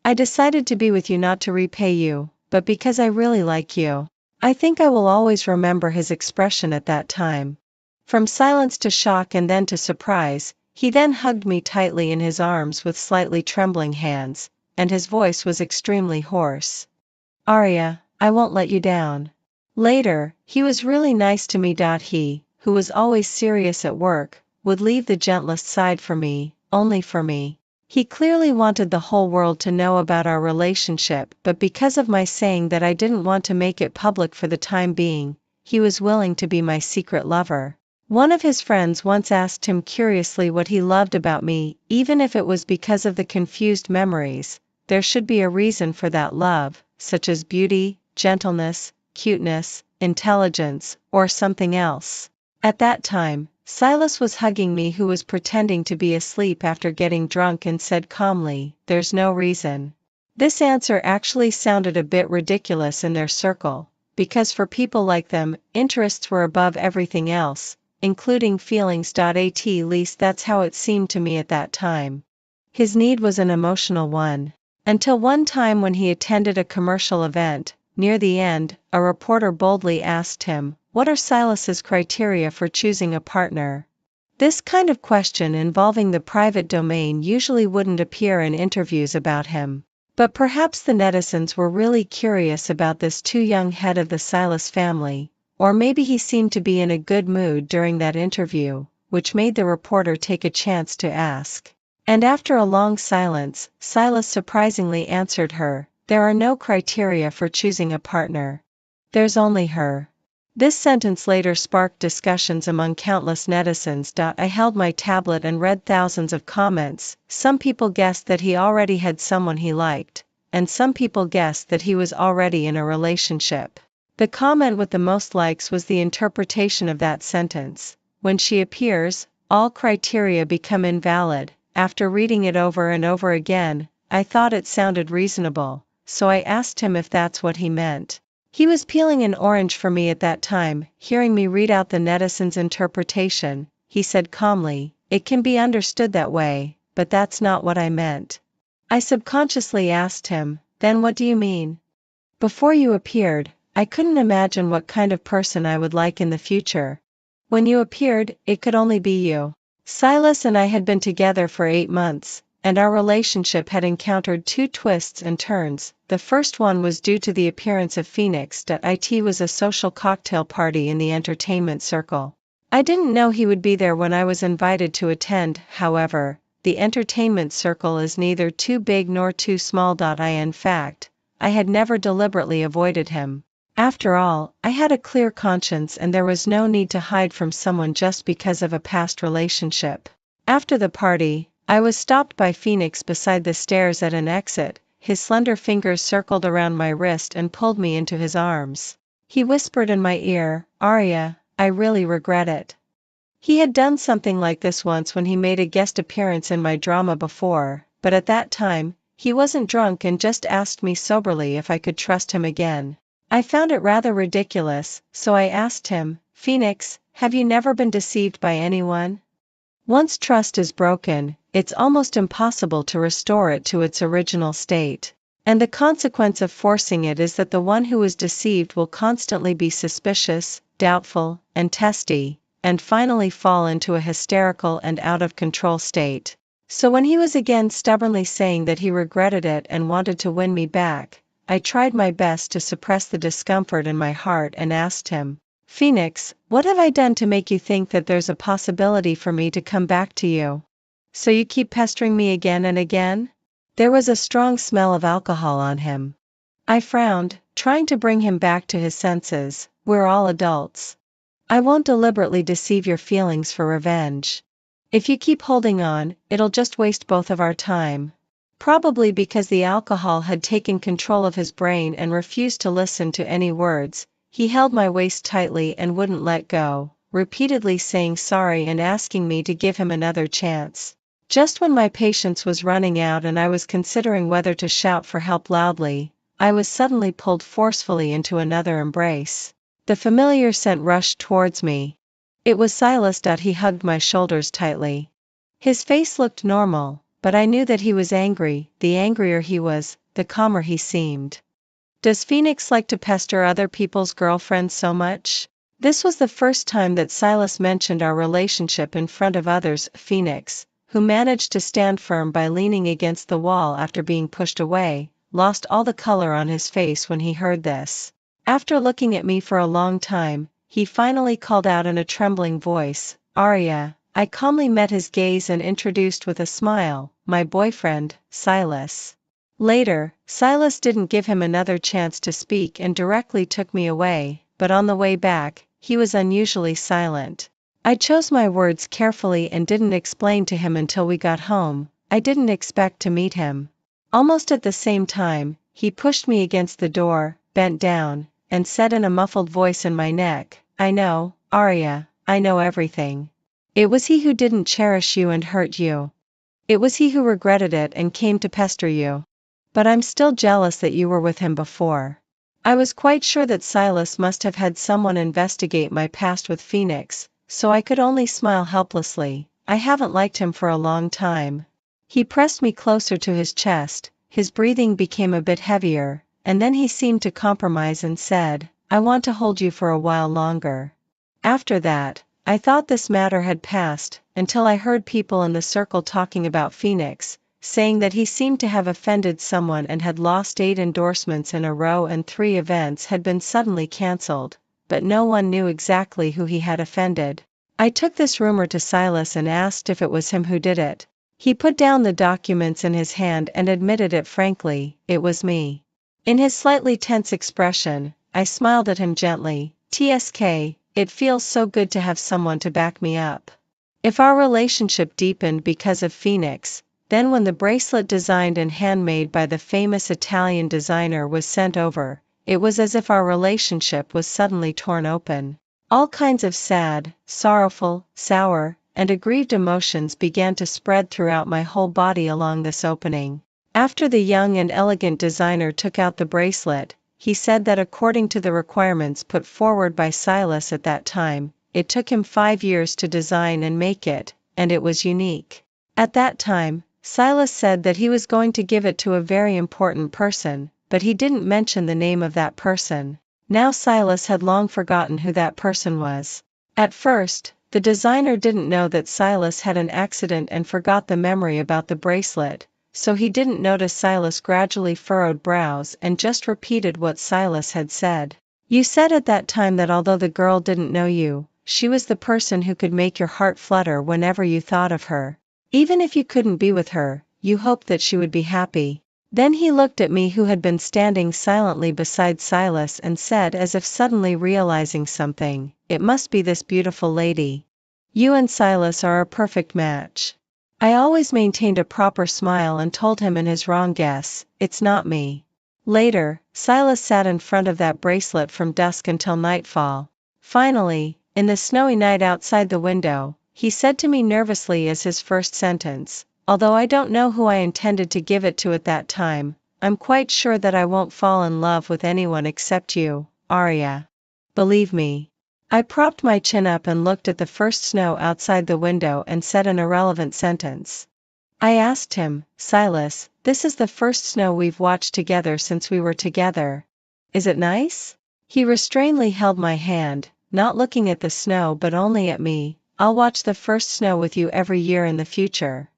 I decided to be with you not to repay you, but because I really like you." I think I will always remember his expression at that time. From silence to shock and then to surprise, he then hugged me tightly in his arms with slightly trembling hands, and his voice was extremely hoarse. "Arya, I won't let you down." Later, he was really nice to me. He, who was always serious at work, would leave the gentlest side for me, only for me. He clearly wanted the whole world to know about our relationship, but because of my saying that I didn't want to make it public for the time being, he was willing to be my secret lover. One of his friends once asked him curiously what he loved about me. Even if it was because of the confused memories, there should be a reason for that love, such as beauty, gentleness, cuteness, intelligence, or something else. At that time, Silas was hugging me, who was pretending to be asleep after getting drunk, and said calmly, "There's no reason." This answer actually sounded a bit ridiculous in their circle, because for people like them, interests were above everything else, including feelings. At least that's how it seemed to me at that time. His need was an emotional one. Until one time when he attended a commercial event, near the end, a reporter boldly asked him, "What are Silas's criteria for choosing a partner?" This kind of question involving the private domain usually wouldn't appear in interviews about him. But perhaps the netizens were really curious about this too young head of the Silas family, or maybe he seemed to be in a good mood during that interview, which made the reporter take a chance to ask. And after a long silence, Silas surprisingly answered her, "There are no criteria for choosing a partner. There's only her." This sentence later sparked discussions among countless netizens. I held my tablet and read thousands of comments. Some people guessed that he already had someone he liked, and some people guessed that he was already in a relationship. The comment with the most likes was the interpretation of that sentence: "When she appears, all criteria become invalid." After reading it over and over again, I thought it sounded reasonable, so I asked him if that's what he meant. He was peeling an orange for me at that time. Hearing me read out the netizen's interpretation, he said calmly, "It can be understood that way, but that's not what I meant." I subconsciously asked him, "Then what do you mean?" "Before you appeared, I couldn't imagine what kind of person I would like in the future. When you appeared, it could only be you." Silas and I had been together for 8 months, and our relationship had encountered 2 twists and turns. The first one was due to the appearance of Phoenix. It was a social cocktail party in the entertainment circle. I didn't know he would be there when I was invited to attend. However, the entertainment circle is neither too big nor too small. In fact, I had never deliberately avoided him. After all, I had a clear conscience and there was no need to hide from someone just because of a past relationship. After the party, I was stopped by Phoenix beside the stairs at an exit. His slender fingers circled around my wrist and pulled me into his arms. He whispered in my ear, "Arya, I really regret it." He had done something like this once when he made a guest appearance in my drama before, but at that time, he wasn't drunk and just asked me soberly if I could trust him again. I found it rather ridiculous, so I asked him, "Phoenix, have you never been deceived by anyone?" Once trust is broken, it's almost impossible to restore it to its original state. And the consequence of forcing it is that the one who is deceived will constantly be suspicious, doubtful, and testy, and finally fall into a hysterical and out-of-control state. So when he was again stubbornly saying that he regretted it and wanted to win me back, I tried my best to suppress the discomfort in my heart and asked him, "Phoenix, what have I done to make you think that there's a possibility for me to come back to you? So you keep pestering me again and again?" There was a strong smell of alcohol on him. I frowned, trying to bring him back to his senses. "We're all adults. I won't deliberately deceive your feelings for revenge. If you keep holding on, it'll just waste both of our time." Probably because the alcohol had taken control of his brain and refused to listen to any words, he held my waist tightly and wouldn't let go, repeatedly saying sorry and asking me to give him another chance. Just when my patience was running out and I was considering whether to shout for help loudly, I was suddenly pulled forcefully into another embrace. The familiar scent rushed towards me. It was Silas. He hugged my shoulders tightly. His face looked normal, but I knew that he was angry. The angrier he was, the calmer he seemed. "Does Phoenix like to pester other people's girlfriends so much?" This was the first time that Silas mentioned our relationship in front of others. Phoenix, who managed to stand firm by leaning against the wall after being pushed away, lost all the color on his face when he heard this. After looking at me for a long time, he finally called out in a trembling voice, "Arya." I calmly met his gaze and introduced with a smile, "My boyfriend, Silas." Later, Silas didn't give him another chance to speak and directly took me away, but on the way back, he was unusually silent. I chose my words carefully and didn't explain to him until we got home. I didn't expect to meet him. Almost at the same time, he pushed me against the door, bent down, and said in a muffled voice in my neck, "I know, Arya, I know everything. It was he who didn't cherish you and hurt you. It was he who regretted it and came to pester you. But I'm still jealous that you were with him before." I was quite sure that Silas must have had someone investigate my past with Phoenix, so I could only smile helplessly. "I haven't liked him for a long time." He pressed me closer to his chest, his breathing became a bit heavier, and then he seemed to compromise and said, "I want to hold you for a while longer." After that, I thought this matter had passed, until I heard people in the circle talking about Phoenix, saying that he seemed to have offended someone and had lost 8 endorsements in a row and 3 events had been suddenly cancelled, but no one knew exactly who he had offended. I took this rumor to Silas and asked if it was him who did it. He put down the documents in his hand and admitted it frankly, "It was me." In his slightly tense expression, I smiled at him gently, "TSK, it feels so good to have someone to back me up." If our relationship deepened because of Phoenix, then when the bracelet designed and handmade by the famous Italian designer was sent over, it was as if our relationship was suddenly torn open. All kinds of sad, sorrowful, sour, and aggrieved emotions began to spread throughout my whole body along this opening. After the young and elegant designer took out the bracelet, he said that according to the requirements put forward by Silas at that time, it took him 5 years to design and make it, and it was unique. At that time, Silas said that he was going to give it to a very important person, but he didn't mention the name of that person. Now Silas had long forgotten who that person was. At first, the designer didn't know that Silas had an accident and forgot the memory about the bracelet, so he didn't notice Silas' gradually furrowed brows and just repeated what Silas had said. "You said at that time that although the girl didn't know you, she was the person who could make your heart flutter whenever you thought of her. Even if you couldn't be with her, you hoped that she would be happy. Then he looked at me, who had been standing silently beside Silas, and said, as if suddenly realizing something, "It must be this beautiful lady. You and Silas are a perfect match." I always maintained a proper smile and told him in his wrong guess, "It's not me." Later, Silas sat in front of that bracelet from dusk until nightfall. Finally, in the snowy night outside the window, he said to me nervously as his first sentence, "Although I don't know who I intended to give it to at that time, I'm quite sure that I won't fall in love with anyone except you, Arya. Believe me." I propped my chin up and looked at the first snow outside the window and said an irrelevant sentence. I asked him, "Silas, this is the first snow we've watched together since we were together. Is it nice?" He restrainedly held my hand, not looking at the snow but only at me. "I'll watch the first snow with you every year in the future."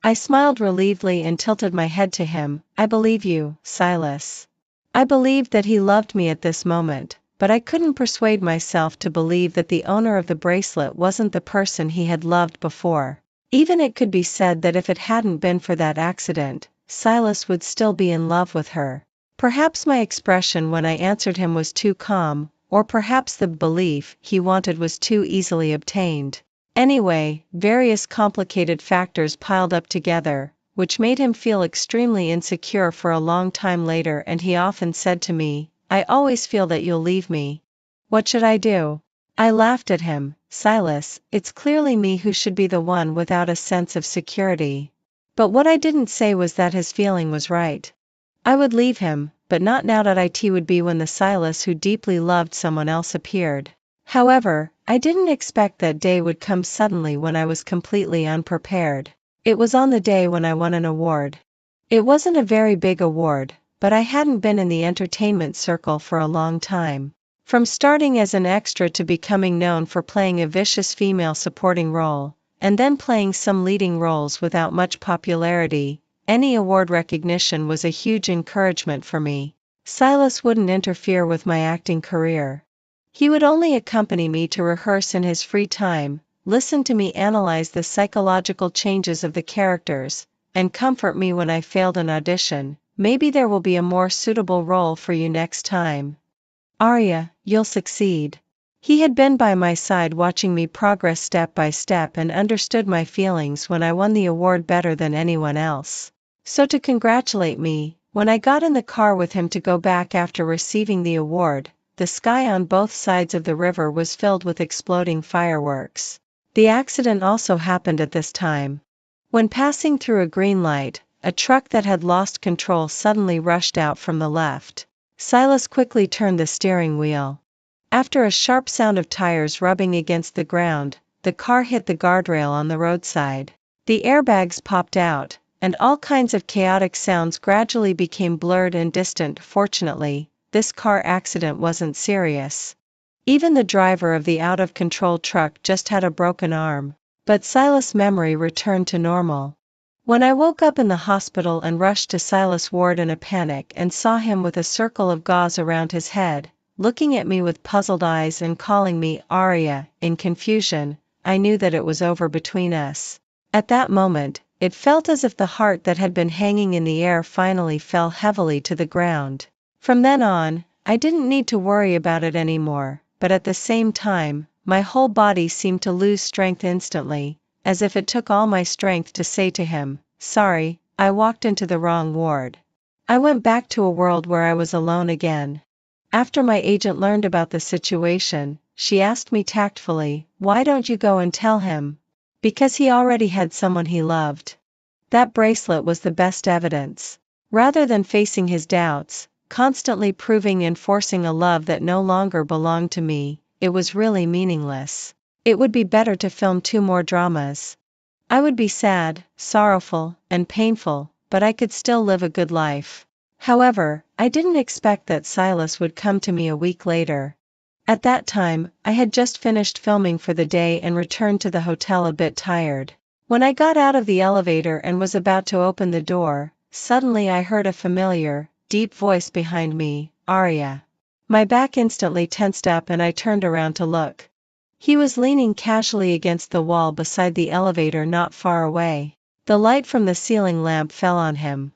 I smiled relievedly and tilted my head to him. "I believe you, Silas." I believed that he loved me at this moment, but I couldn't persuade myself to believe that the owner of the bracelet wasn't the person he had loved before. Even it could be said that if it hadn't been for that accident, Silas would still be in love with her. Perhaps my expression when I answered him was too calm, or perhaps the belief he wanted was too easily obtained. Anyway, various complicated factors piled up together, which made him feel extremely insecure for a long time later, and he often said to me, "I always feel that you'll leave me. What should I do?" I laughed at him. "Silas, it's clearly me who should be the one without a sense of security." But what I didn't say was that his feeling was right. I would leave him, but not now. It would be when the Silas who deeply loved someone else appeared. However, I didn't expect that day would come suddenly when I was completely unprepared. It was on the day when I won an award. It wasn't a very big award, but I hadn't been in the entertainment circle for a long time. From starting as an extra to becoming known for playing a vicious female supporting role, and then playing some leading roles without much popularity, any award recognition was a huge encouragement for me. Silas wouldn't interfere with my acting career. He would only accompany me to rehearse in his free time, listen to me analyze the psychological changes of the characters, and comfort me when I failed an audition. "Maybe there will be a more suitable role for you next time, Arya, you'll succeed." He had been by my side watching me progress step by step and understood my feelings when I won the award better than anyone else. So to congratulate me, when I got in the car with him to go back after receiving the award, the sky on both sides of the river was filled with exploding fireworks. The accident also happened at this time. When passing through a green light, a truck that had lost control suddenly rushed out from the left. Silas quickly turned the steering wheel. After a sharp sound of tires rubbing against the ground, the car hit the guardrail on the roadside. The airbags popped out, and all kinds of chaotic sounds gradually became blurred and distant. Fortunately, this car accident wasn't serious. Even the driver of the out-of-control truck just had a broken arm. But Silas' memory returned to normal. When I woke up in the hospital and rushed to Silas' ward in a panic and saw him with a circle of gauze around his head, looking at me with puzzled eyes and calling me Arya in confusion, I knew that it was over between us. At that moment, it felt as if the heart that had been hanging in the air finally fell heavily to the ground. From then on, I didn't need to worry about it anymore, but at the same time, my whole body seemed to lose strength instantly, as if it took all my strength to say to him, "Sorry, I walked into the wrong ward." I went back to a world where I was alone again. After my agent learned about the situation, she asked me tactfully, "Why don't you go and tell him?" Because he already had someone he loved. That bracelet was the best evidence. Rather than facing his doubts, constantly proving and forcing a love that no longer belonged to me, it was really meaningless. It would be better to film 2 more dramas. I would be sad, sorrowful, and painful, but I could still live a good life. However, I didn't expect that Silas would come to me a week later. At that time, I had just finished filming for the day and returned to the hotel a bit tired. When I got out of the elevator and was about to open the door, suddenly I heard a familiar, deep voice behind me, "Arya." My back instantly tensed up and I turned around to look. He was leaning casually against the wall beside the elevator not far away. The light from the ceiling lamp fell on him.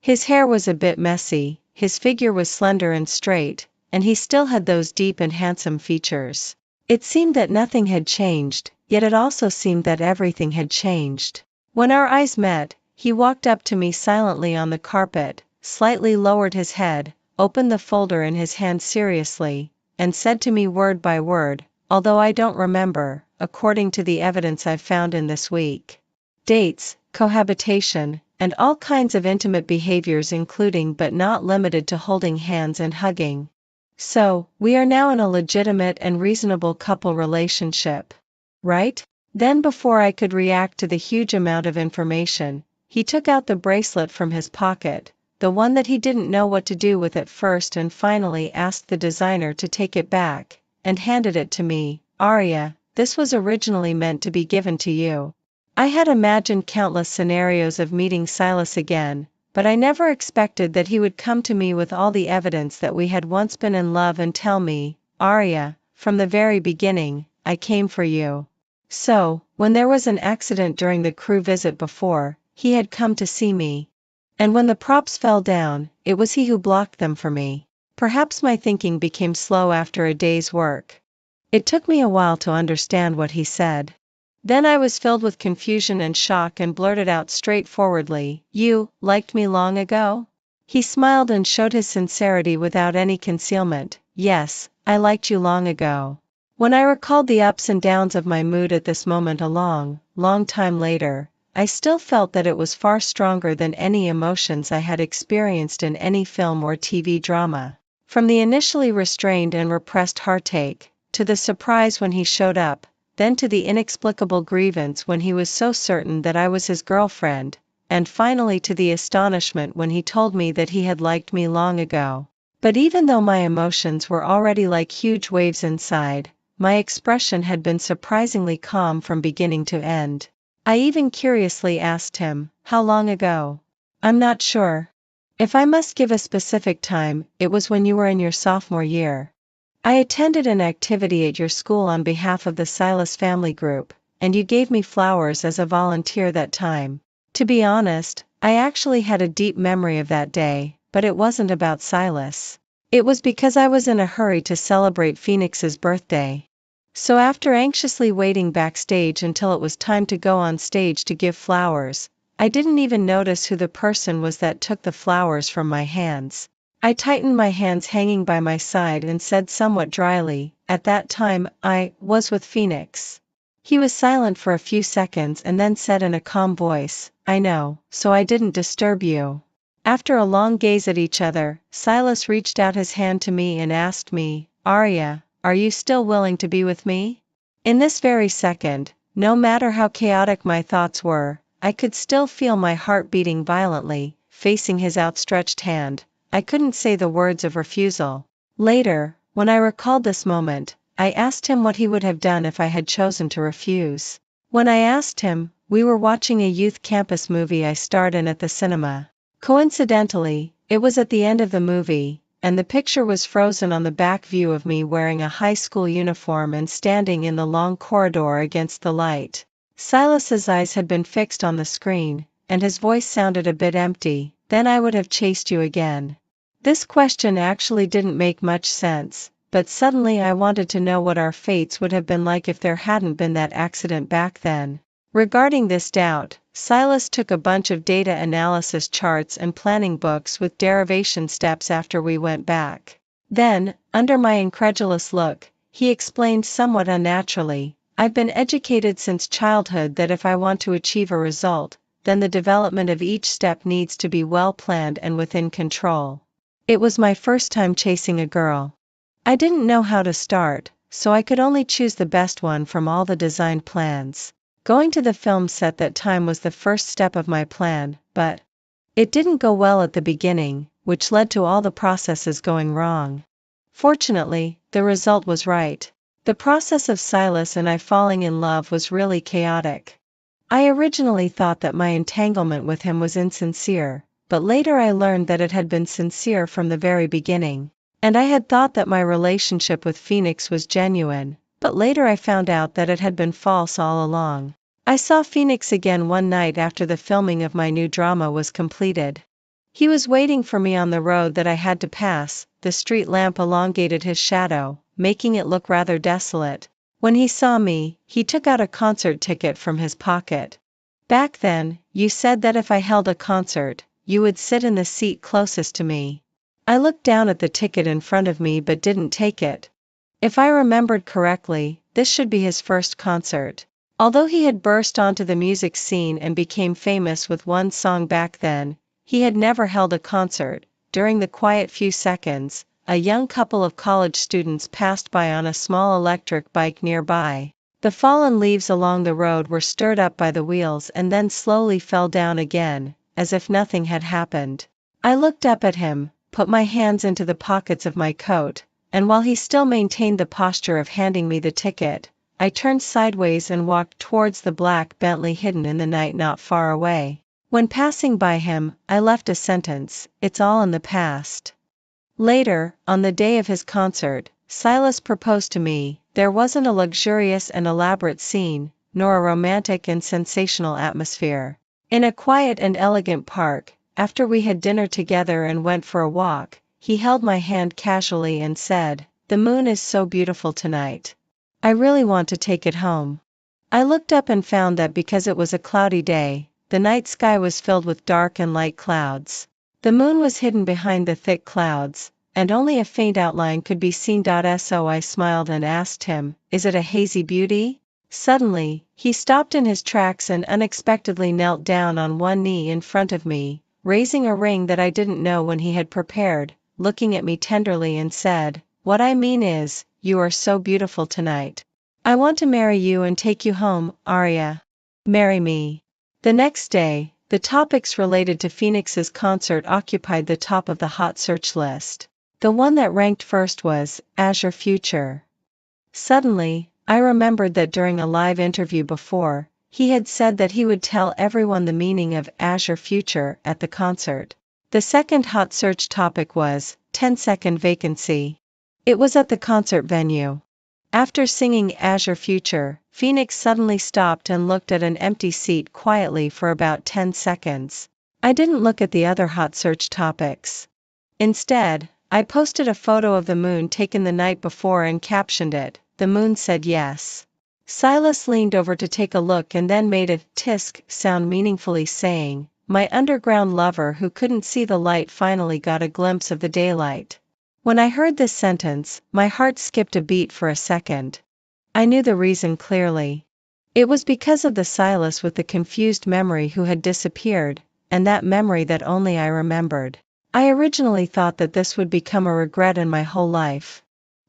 His hair was a bit messy, his figure was slender and straight, and he still had those deep and handsome features. It seemed that nothing had changed, yet it also seemed that everything had changed. When our eyes met, he walked up to me silently on the carpet, slightly lowered his head, opened the folder in his hand seriously, and said to me word by word, although I don't remember, according to the evidence I've found in this week. Dates, cohabitation, and all kinds of intimate behaviors including but not limited to holding hands and hugging. So, we are now in a legitimate and reasonable couple relationship. Right? Then before I could react to the huge amount of information, he took out the bracelet from his pocket, the one that he didn't know what to do with at first, and finally asked the designer to take it back, and handed it to me. Arya, this was originally meant to be given to you. I had imagined countless scenarios of meeting Silas again, but I never expected that he would come to me with all the evidence that we had once been in love and tell me, Arya, from the very beginning, I came for you. So, when there was an accident during the crew visit before, he had come to see me. And when the props fell down, it was he who blocked them for me. Perhaps my thinking became slow after a day's work. It took me a while to understand what he said. Then I was filled with confusion and shock and blurted out straightforwardly, "You liked me long ago?" He smiled and showed his sincerity without any concealment. "Yes, I liked you long ago." When I recalled the ups and downs of my mood at this moment a long, long time later, I still felt that it was far stronger than any emotions I had experienced in any film or TV drama. From the initially restrained and repressed heartache, to the surprise when he showed up, then to the inexplicable grievance when he was so certain that I was his girlfriend, and finally to the astonishment when he told me that he had liked me long ago. But even though my emotions were already like huge waves inside, my expression had been surprisingly calm from beginning to end. I even curiously asked him, "How long ago?" "I'm not sure. If I must give a specific time, it was when you were in your sophomore year. I attended an activity at your school on behalf of the Silas family group, and you gave me flowers as a volunteer that time." To be honest, I actually had a deep memory of that day, but it wasn't about Silas. It was because I was in a hurry to celebrate Phoenix's birthday. So after anxiously waiting backstage until it was time to go on stage to give flowers, I didn't even notice who the person was that took the flowers from my hands. I tightened my hands hanging by my side and said somewhat dryly, "At that time, I was with Phoenix." He was silent for a few seconds and then said in a calm voice, "I know, so I didn't disturb you." After a long gaze at each other, Silas reached out his hand to me and asked me, "Arya, are you still willing to be with me?" In this very second, no matter how chaotic my thoughts were, I could still feel my heart beating violently. Facing his outstretched hand, I couldn't say the words of refusal. Later, when I recalled this moment, I asked him what he would have done if I had chosen to refuse. When I asked him, we were watching a youth campus movie I starred in at the cinema. Coincidentally, it was at the end of the movie, and the picture was frozen on the back view of me wearing a high school uniform and standing in the long corridor against the light. Silas's eyes had been fixed on the screen, and his voice sounded a bit empty. "Then I would have chased you again." This question actually didn't make much sense, but suddenly I wanted to know what our fates would have been like if there hadn't been that accident back then. Regarding this doubt, Silas took a bunch of data analysis charts and planning books with derivation steps after we went back. Then, under my incredulous look, he explained somewhat unnaturally, "I've been educated since childhood that if I want to achieve a result, then the development of each step needs to be well planned and within control." It was my first time chasing a girl. I didn't know how to start, so I could only choose the best one from all the designed plans. Going to the film set that time was the first step of my plan, but it didn't go well at the beginning, which led to all the processes going wrong. Fortunately, the result was right. The process of Silas and I falling in love was really chaotic. I originally thought that my entanglement with him was insincere, but later I learned that it had been sincere from the very beginning. And I had thought that my relationship with Phoenix was genuine, but later I found out that it had been false all along. I saw Phoenix again one night after the filming of my new drama was completed. He was waiting for me on the road that I had to pass. The street lamp elongated his shadow, making it look rather desolate. When he saw me, he took out a concert ticket from his pocket. Back then, you said that if I held a concert, you would sit in the seat closest to me. I looked down at the ticket in front of me but didn't take it. If I remembered correctly, this should be his first concert. Although he had burst onto the music scene and became famous with one song back then, he had never held a concert. During the quiet few seconds, a young couple of college students passed by on a small electric bike nearby. The fallen leaves along the road were stirred up by the wheels and then slowly fell down again, as if nothing had happened. I looked up at him, put my hands into the pockets of my coat, and while he still maintained the posture of handing me the ticket, I turned sideways and walked towards the black Bentley hidden in the night not far away. When passing by him, I left a sentence, "It's all in the past." Later, on the day of his concert, Silas proposed to me. There wasn't a luxurious and elaborate scene, nor a romantic and sensational atmosphere. In a quiet and elegant park, after we had dinner together and went for a walk, he held my hand casually and said, "The moon is so beautiful tonight. I really want to take it home." I looked up and found that because it was a cloudy day, the night sky was filled with dark and light clouds. The moon was hidden behind the thick clouds, and only a faint outline could be seen. So I smiled and asked him, "Is it a hazy beauty?" Suddenly, he stopped in his tracks and unexpectedly knelt down on one knee in front of me, raising a ring that I didn't know when he had prepared, looking at me tenderly and said, "What I mean is, you are so beautiful tonight. I want to marry you and take you home, Arya. Marry me." The next day, the topics related to Phoenix's concert occupied the top of the hot search list. The one that ranked first was, Azure Future. Suddenly, I remembered that during a live interview before, he had said that he would tell everyone the meaning of Azure Future at the concert. The second hot search topic was, 10-second vacancy. It was at the concert venue. After singing Azure Future, Phoenix suddenly stopped and looked at an empty seat quietly for about 10 seconds. I didn't look at the other hot search topics. Instead, I posted a photo of the moon taken the night before and captioned it, "The moon said yes." Silas leaned over to take a look and then made a tisk sound meaningfully saying, "My underground lover who couldn't see the light finally got a glimpse of the daylight." When I heard this sentence, my heart skipped a beat for a second. I knew the reason clearly. It was because of the Silas with the confused memory who had disappeared, and that memory that only I remembered. I originally thought that this would become a regret in my whole life.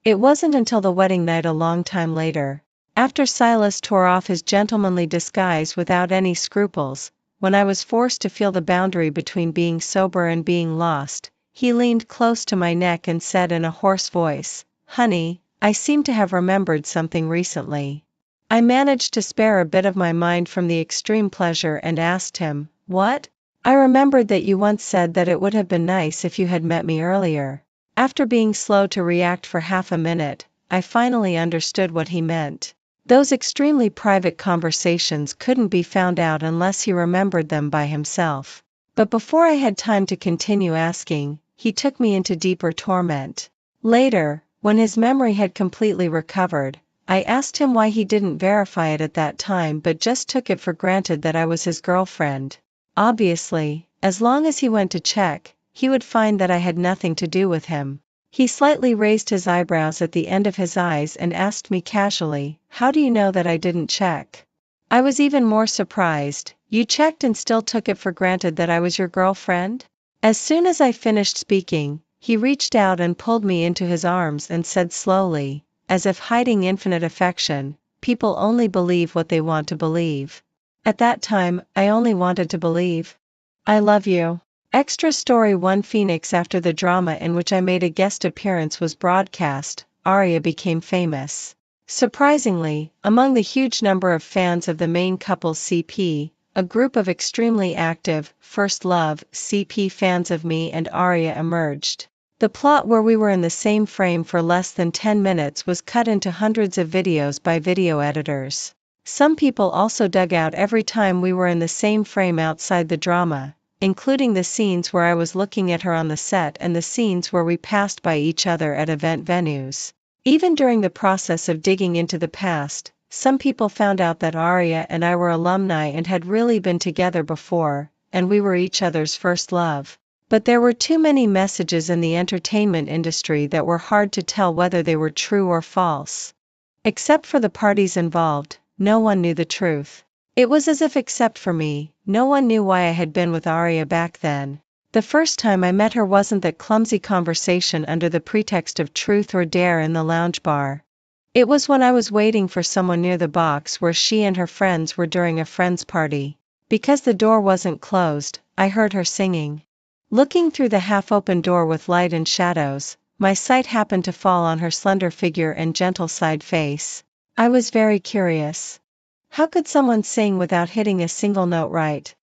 It wasn't until the wedding night a long time later, after Silas tore off his gentlemanly disguise without any scruples, when I was forced to feel the boundary between being sober and being lost, he leaned close to my neck and said in a hoarse voice, "Honey, I seem to have remembered something recently." I managed to spare a bit of my mind from the extreme pleasure and asked him, "What?" "I remembered that you once said that it would have been nice if you had met me earlier." After being slow to react for half a minute, I finally understood what he meant. Those extremely private conversations couldn't be found out unless he remembered them by himself. But before I had time to continue asking, he took me into deeper torment. Later, when his memory had completely recovered, I asked him why he didn't verify it at that time but just took it for granted that I was his girlfriend. Obviously, as long as he went to check, he would find that I had nothing to do with him. He slightly raised his eyebrows at the end of his eyes and asked me casually, "How do you know that I didn't check?" I was even more surprised. "You checked and still took it for granted that I was your girlfriend?" As soon as I finished speaking, he reached out and pulled me into his arms and said slowly, as if hiding infinite affection, "People only believe what they want to believe." At that time, I only wanted to believe. I love you. Extra Story 1 Phoenix. After the drama in which I made a guest appearance was broadcast, Arya became famous. Surprisingly, among the huge number of fans of the main couple's CP, a group of extremely active, first love, CP fans of me and Arya emerged. The plot where we were in the same frame for less than 10 minutes was cut into hundreds of videos by video editors. Some people also dug out every time we were in the same frame outside the drama, including the scenes where I was looking at her on the set and the scenes where we passed by each other at event venues. Even during the process of digging into the past, some people found out that Arya and I were alumni and had really been together before, and we were each other's first love. But there were too many messages in the entertainment industry that were hard to tell whether they were true or false. Except for the parties involved, no one knew the truth. It was as if except for me, no one knew why I had been with Arya back then. The first time I met her wasn't that clumsy conversation under the pretext of truth or dare in the lounge bar. It was when I was waiting for someone near the box where she and her friends were during a friend's party. Because the door wasn't closed, I heard her singing. Looking through the half-open door with light and shadows, my sight happened to fall on her slender figure and gentle side face. I was very curious. How could someone sing without hitting a single note right?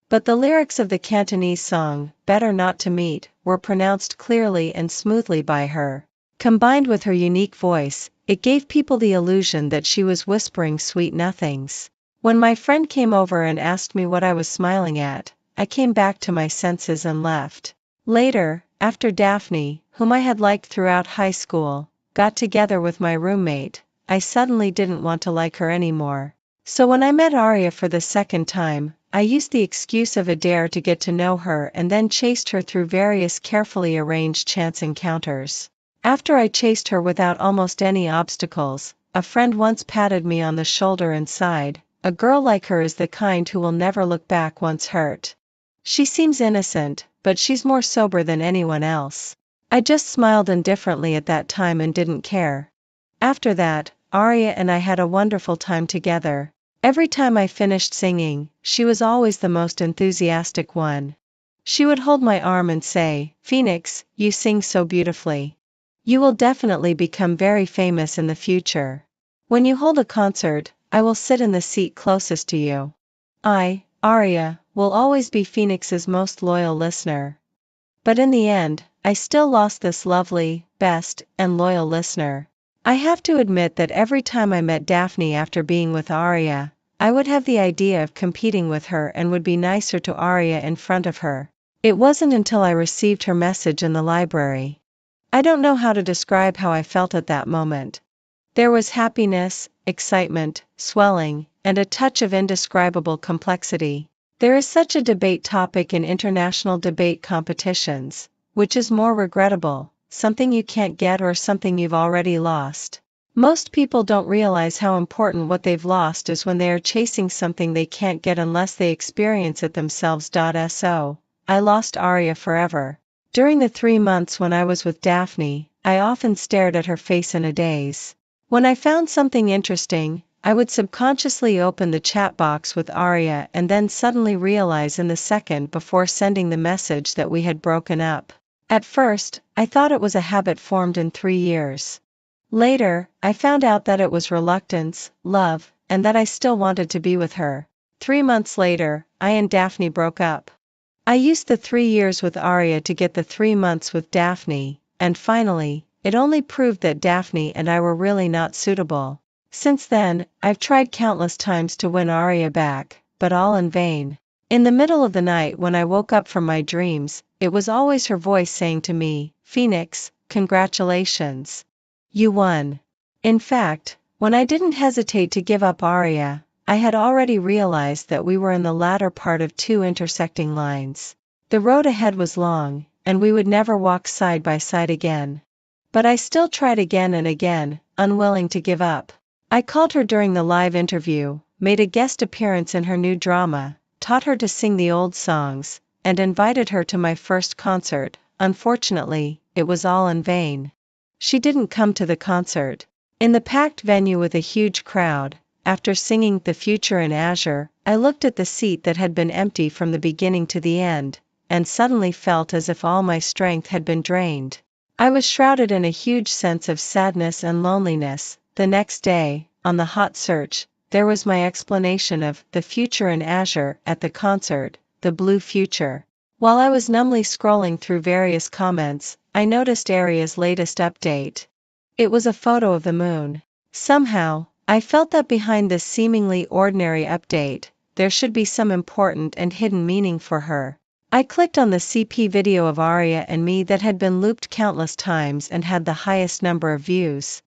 But the lyrics of the Cantonese song, Better Not to Meet, were pronounced clearly and smoothly by her. Combined with her unique voice, it gave people the illusion that she was whispering sweet nothings. When my friend came over and asked me what I was smiling at, I came back to my senses and left. Later, after Daphne, whom I had liked throughout high school, got together with my roommate, I suddenly didn't want to like her anymore. So when I met Arya for the second time, I used the excuse of a dare to get to know her and then chased her through various carefully arranged chance encounters. After I chased her without almost any obstacles, a friend once patted me on the shoulder and sighed, "A girl like her is the kind who will never look back once hurt. She seems innocent, but she's more sober than anyone else." I just smiled indifferently at that time and didn't care. After that, Arya and I had a wonderful time together. Every time I finished singing, she was always the most enthusiastic one. She would hold my arm and say, "Phoenix, you sing so beautifully. You will definitely become very famous in the future. When you hold a concert, I will sit in the seat closest to you. I, Arya, will always be Phoenix's most loyal listener." But in the end, I still lost this lovely, best, and loyal listener. I have to admit that every time I met Daphne after being with Arya, I would have the idea of competing with her and would be nicer to Arya in front of her. It wasn't until I received her message in the library. I don't know how to describe how I felt at that moment. There was happiness, excitement, swelling, and a touch of indescribable complexity. There is such a debate topic in international debate competitions. Which is more regrettable, something you can't get or something you've already lost? Most people don't realize how important what they've lost is when they are chasing something they can't get unless they experience it themselves. So, I lost Arya forever. During the 3 months when I was with Daphne, I often stared at her face in a daze. When I found something interesting, I would subconsciously open the chat box with Arya and then suddenly realize in the second before sending the message that we had broken up. At first, I thought it was a habit formed in 3 years. Later, I found out that it was reluctance, love, and that I still wanted to be with her. 3 months later, I and Daphne broke up. I used the 3 years with Arya to get the 3 months with Daphne, and finally, it only proved that Daphne and I were really not suitable. Since then, I've tried countless times to win Arya back, but all in vain. In the middle of the night when I woke up from my dreams, it was always her voice saying to me, "Phoenix, congratulations. You won." In fact, when I didn't hesitate to give up Arya, I had already realized that we were in the latter part of 2 intersecting lines. The road ahead was long, and we would never walk side by side again. But I still tried again and again, unwilling to give up. I called her during the live interview, made a guest appearance in her new drama, taught her to sing the old songs, and invited her to my first concert. Unfortunately, it was all in vain. She didn't come to the concert. In the packed venue with a huge crowd, after singing The Future in Azure, I looked at the seat that had been empty from the beginning to the end, and suddenly felt as if all my strength had been drained. I was shrouded in a huge sense of sadness and loneliness. The next day, on the hot search, there was my explanation of The Future in Azure at the concert, the blue future. While I was numbly scrolling through various comments, I noticed Arya's latest update. It was a photo of the moon. Somehow, I felt that behind this seemingly ordinary update, there should be some important and hidden meaning for her. I clicked on the CP video of Arya and me that had been looped countless times and had the highest number of views.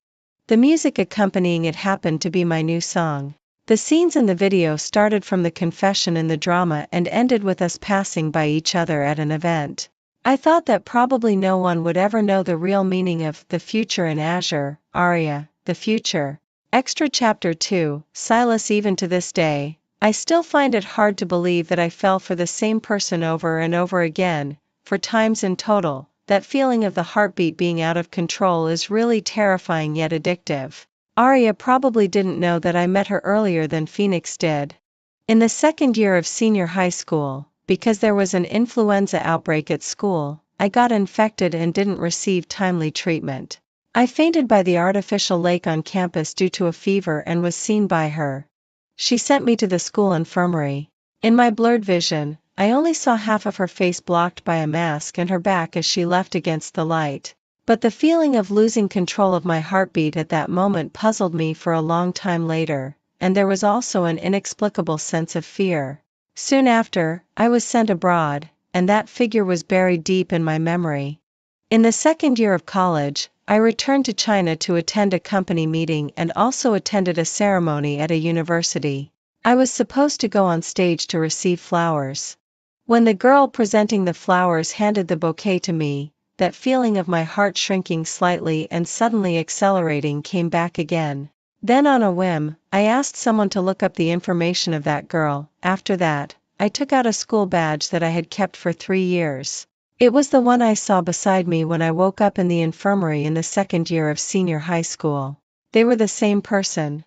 The music accompanying it happened to be my new song. The scenes in the video started from the confession in the drama and ended with us passing by each other at an event. I thought that probably no one would ever know the real meaning of the future in Azure, Arya, the future. Extra Chapter 2, Silas. Even to this day, I still find it hard to believe that I fell for the same person over and over again, 4 times in total. That feeling of the heartbeat being out of control is really terrifying yet addictive. Arya probably didn't know that I met her earlier than Phoenix did. In the second year of senior high school, because there was an influenza outbreak at school, I got infected and didn't receive timely treatment. I fainted by the artificial lake on campus due to a fever and was seen by her. She sent me to the school infirmary. In my blurred vision, I only saw half of her face blocked by a mask and her back as she left against the light. But the feeling of losing control of my heartbeat at that moment puzzled me for a long time later, and there was also an inexplicable sense of fear. Soon after, I was sent abroad, and that figure was buried deep in my memory. In the second year of college, I returned to China to attend a company meeting and also attended a ceremony at a university. I was supposed to go on stage to receive flowers. When the girl presenting the flowers handed the bouquet to me, that feeling of my heart shrinking slightly and suddenly accelerating came back again. Then on a whim, I asked someone to look up the information of that girl. After that, I took out a school badge that I had kept for 3 years. It was the one I saw beside me when I woke up in the infirmary in the second year of senior high school. They were the same person.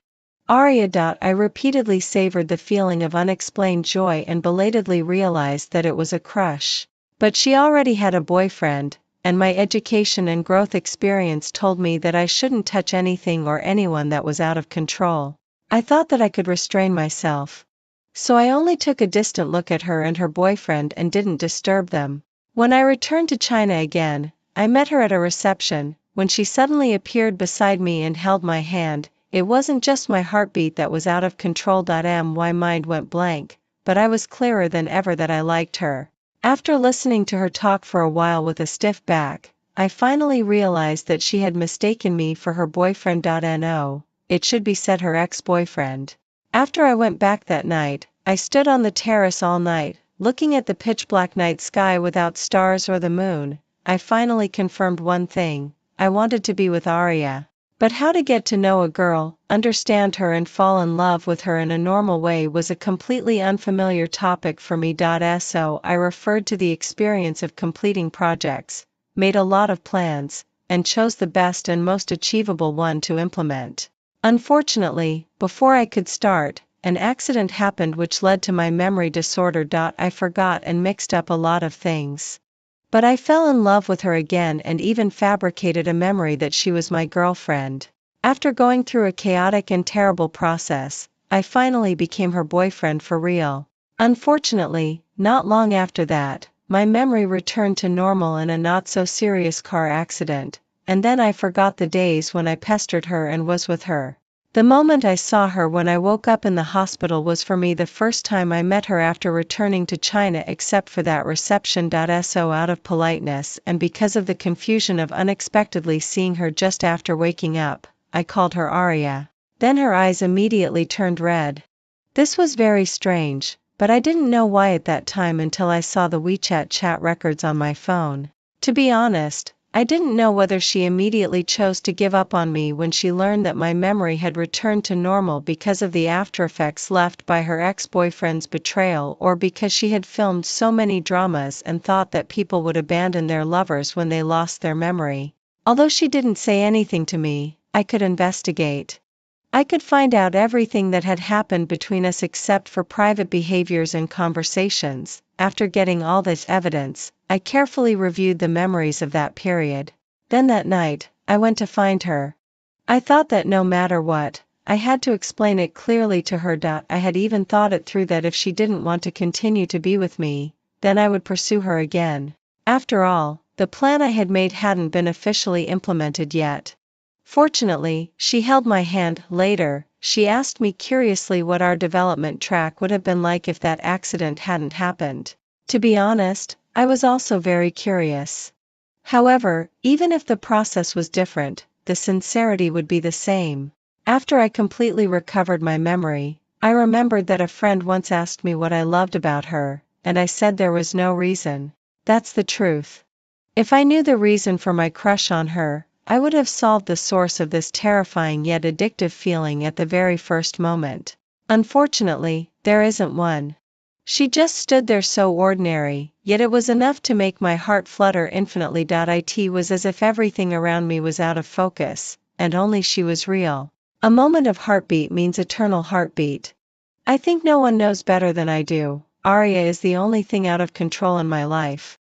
Arya. I repeatedly savored the feeling of unexplained joy and belatedly realized that it was a crush. But she already had a boyfriend, and my education and growth experience told me that I shouldn't touch anything or anyone that was out of control. I thought that I could restrain myself. So I only took a distant look at her and her boyfriend and didn't disturb them. When I returned to China again, I met her at a reception. When she suddenly appeared beside me and held my hand, it wasn't just my heartbeat that was out of control. My mind went blank, but I was clearer than ever that I liked her. After listening to her talk for a while with a stiff back, I finally realized that she had mistaken me for her boyfriend. No, it should be said her ex-boyfriend. After I went back that night, I stood on the terrace all night, looking at the pitch-black night sky without stars or the moon. I finally confirmed one thing: I wanted to be with Arya. But how to get to know a girl, understand her and fall in love with her in a normal way was a completely unfamiliar topic for me. So I referred to the experience of completing projects, made a lot of plans, and chose the best and most achievable one to implement. Unfortunately, before I could start, an accident happened which led to my memory disorder. I forgot and mixed up a lot of things. But I fell in love with her again and even fabricated a memory that she was my girlfriend. After going through a chaotic and terrible process, I finally became her boyfriend for real. Unfortunately, not long after that, my memory returned to normal in a not-so-serious car accident, and then I forgot the days when I pestered her and was with her. The moment I saw her when I woke up in the hospital was for me the first time I met her after returning to China, except for that reception. So out of politeness and because of the confusion of unexpectedly seeing her just after waking up, I called her Arya. Then her eyes immediately turned red. This was very strange, but I didn't know why at that time until I saw the WeChat chat records on my phone. To be honest, I didn't know whether she immediately chose to give up on me when she learned that my memory had returned to normal because of the aftereffects left by her ex-boyfriend's betrayal, or because she had filmed so many dramas and thought that people would abandon their lovers when they lost their memory. Although she didn't say anything to me, I could investigate. I could find out everything that had happened between us except for private behaviors and conversations. After getting all this evidence, I carefully reviewed the memories of that period. Then that night, I went to find her. I thought that no matter what, I had to explain it clearly to her. I had even thought it through that if she didn't want to continue to be with me, then I would pursue her again. After all, the plan I had made hadn't been officially implemented yet. Fortunately, she held my hand. Later, she asked me curiously what our development track would have been like if that accident hadn't happened. To be honest, I was also very curious. However, even if the process was different, the sincerity would be the same. After I completely recovered my memory, I remembered that a friend once asked me what I loved about her, and I said there was no reason. That's the truth. If I knew the reason for my crush on her, I would have solved the source of this terrifying yet addictive feeling at the very first moment. Unfortunately, there isn't one. She just stood there so ordinary, yet it was enough to make my heart flutter infinitely. It was as if everything around me was out of focus, and only she was real. A moment of heartbeat means eternal heartbeat. I think no one knows better than I do. Arya is the only thing out of control in my life.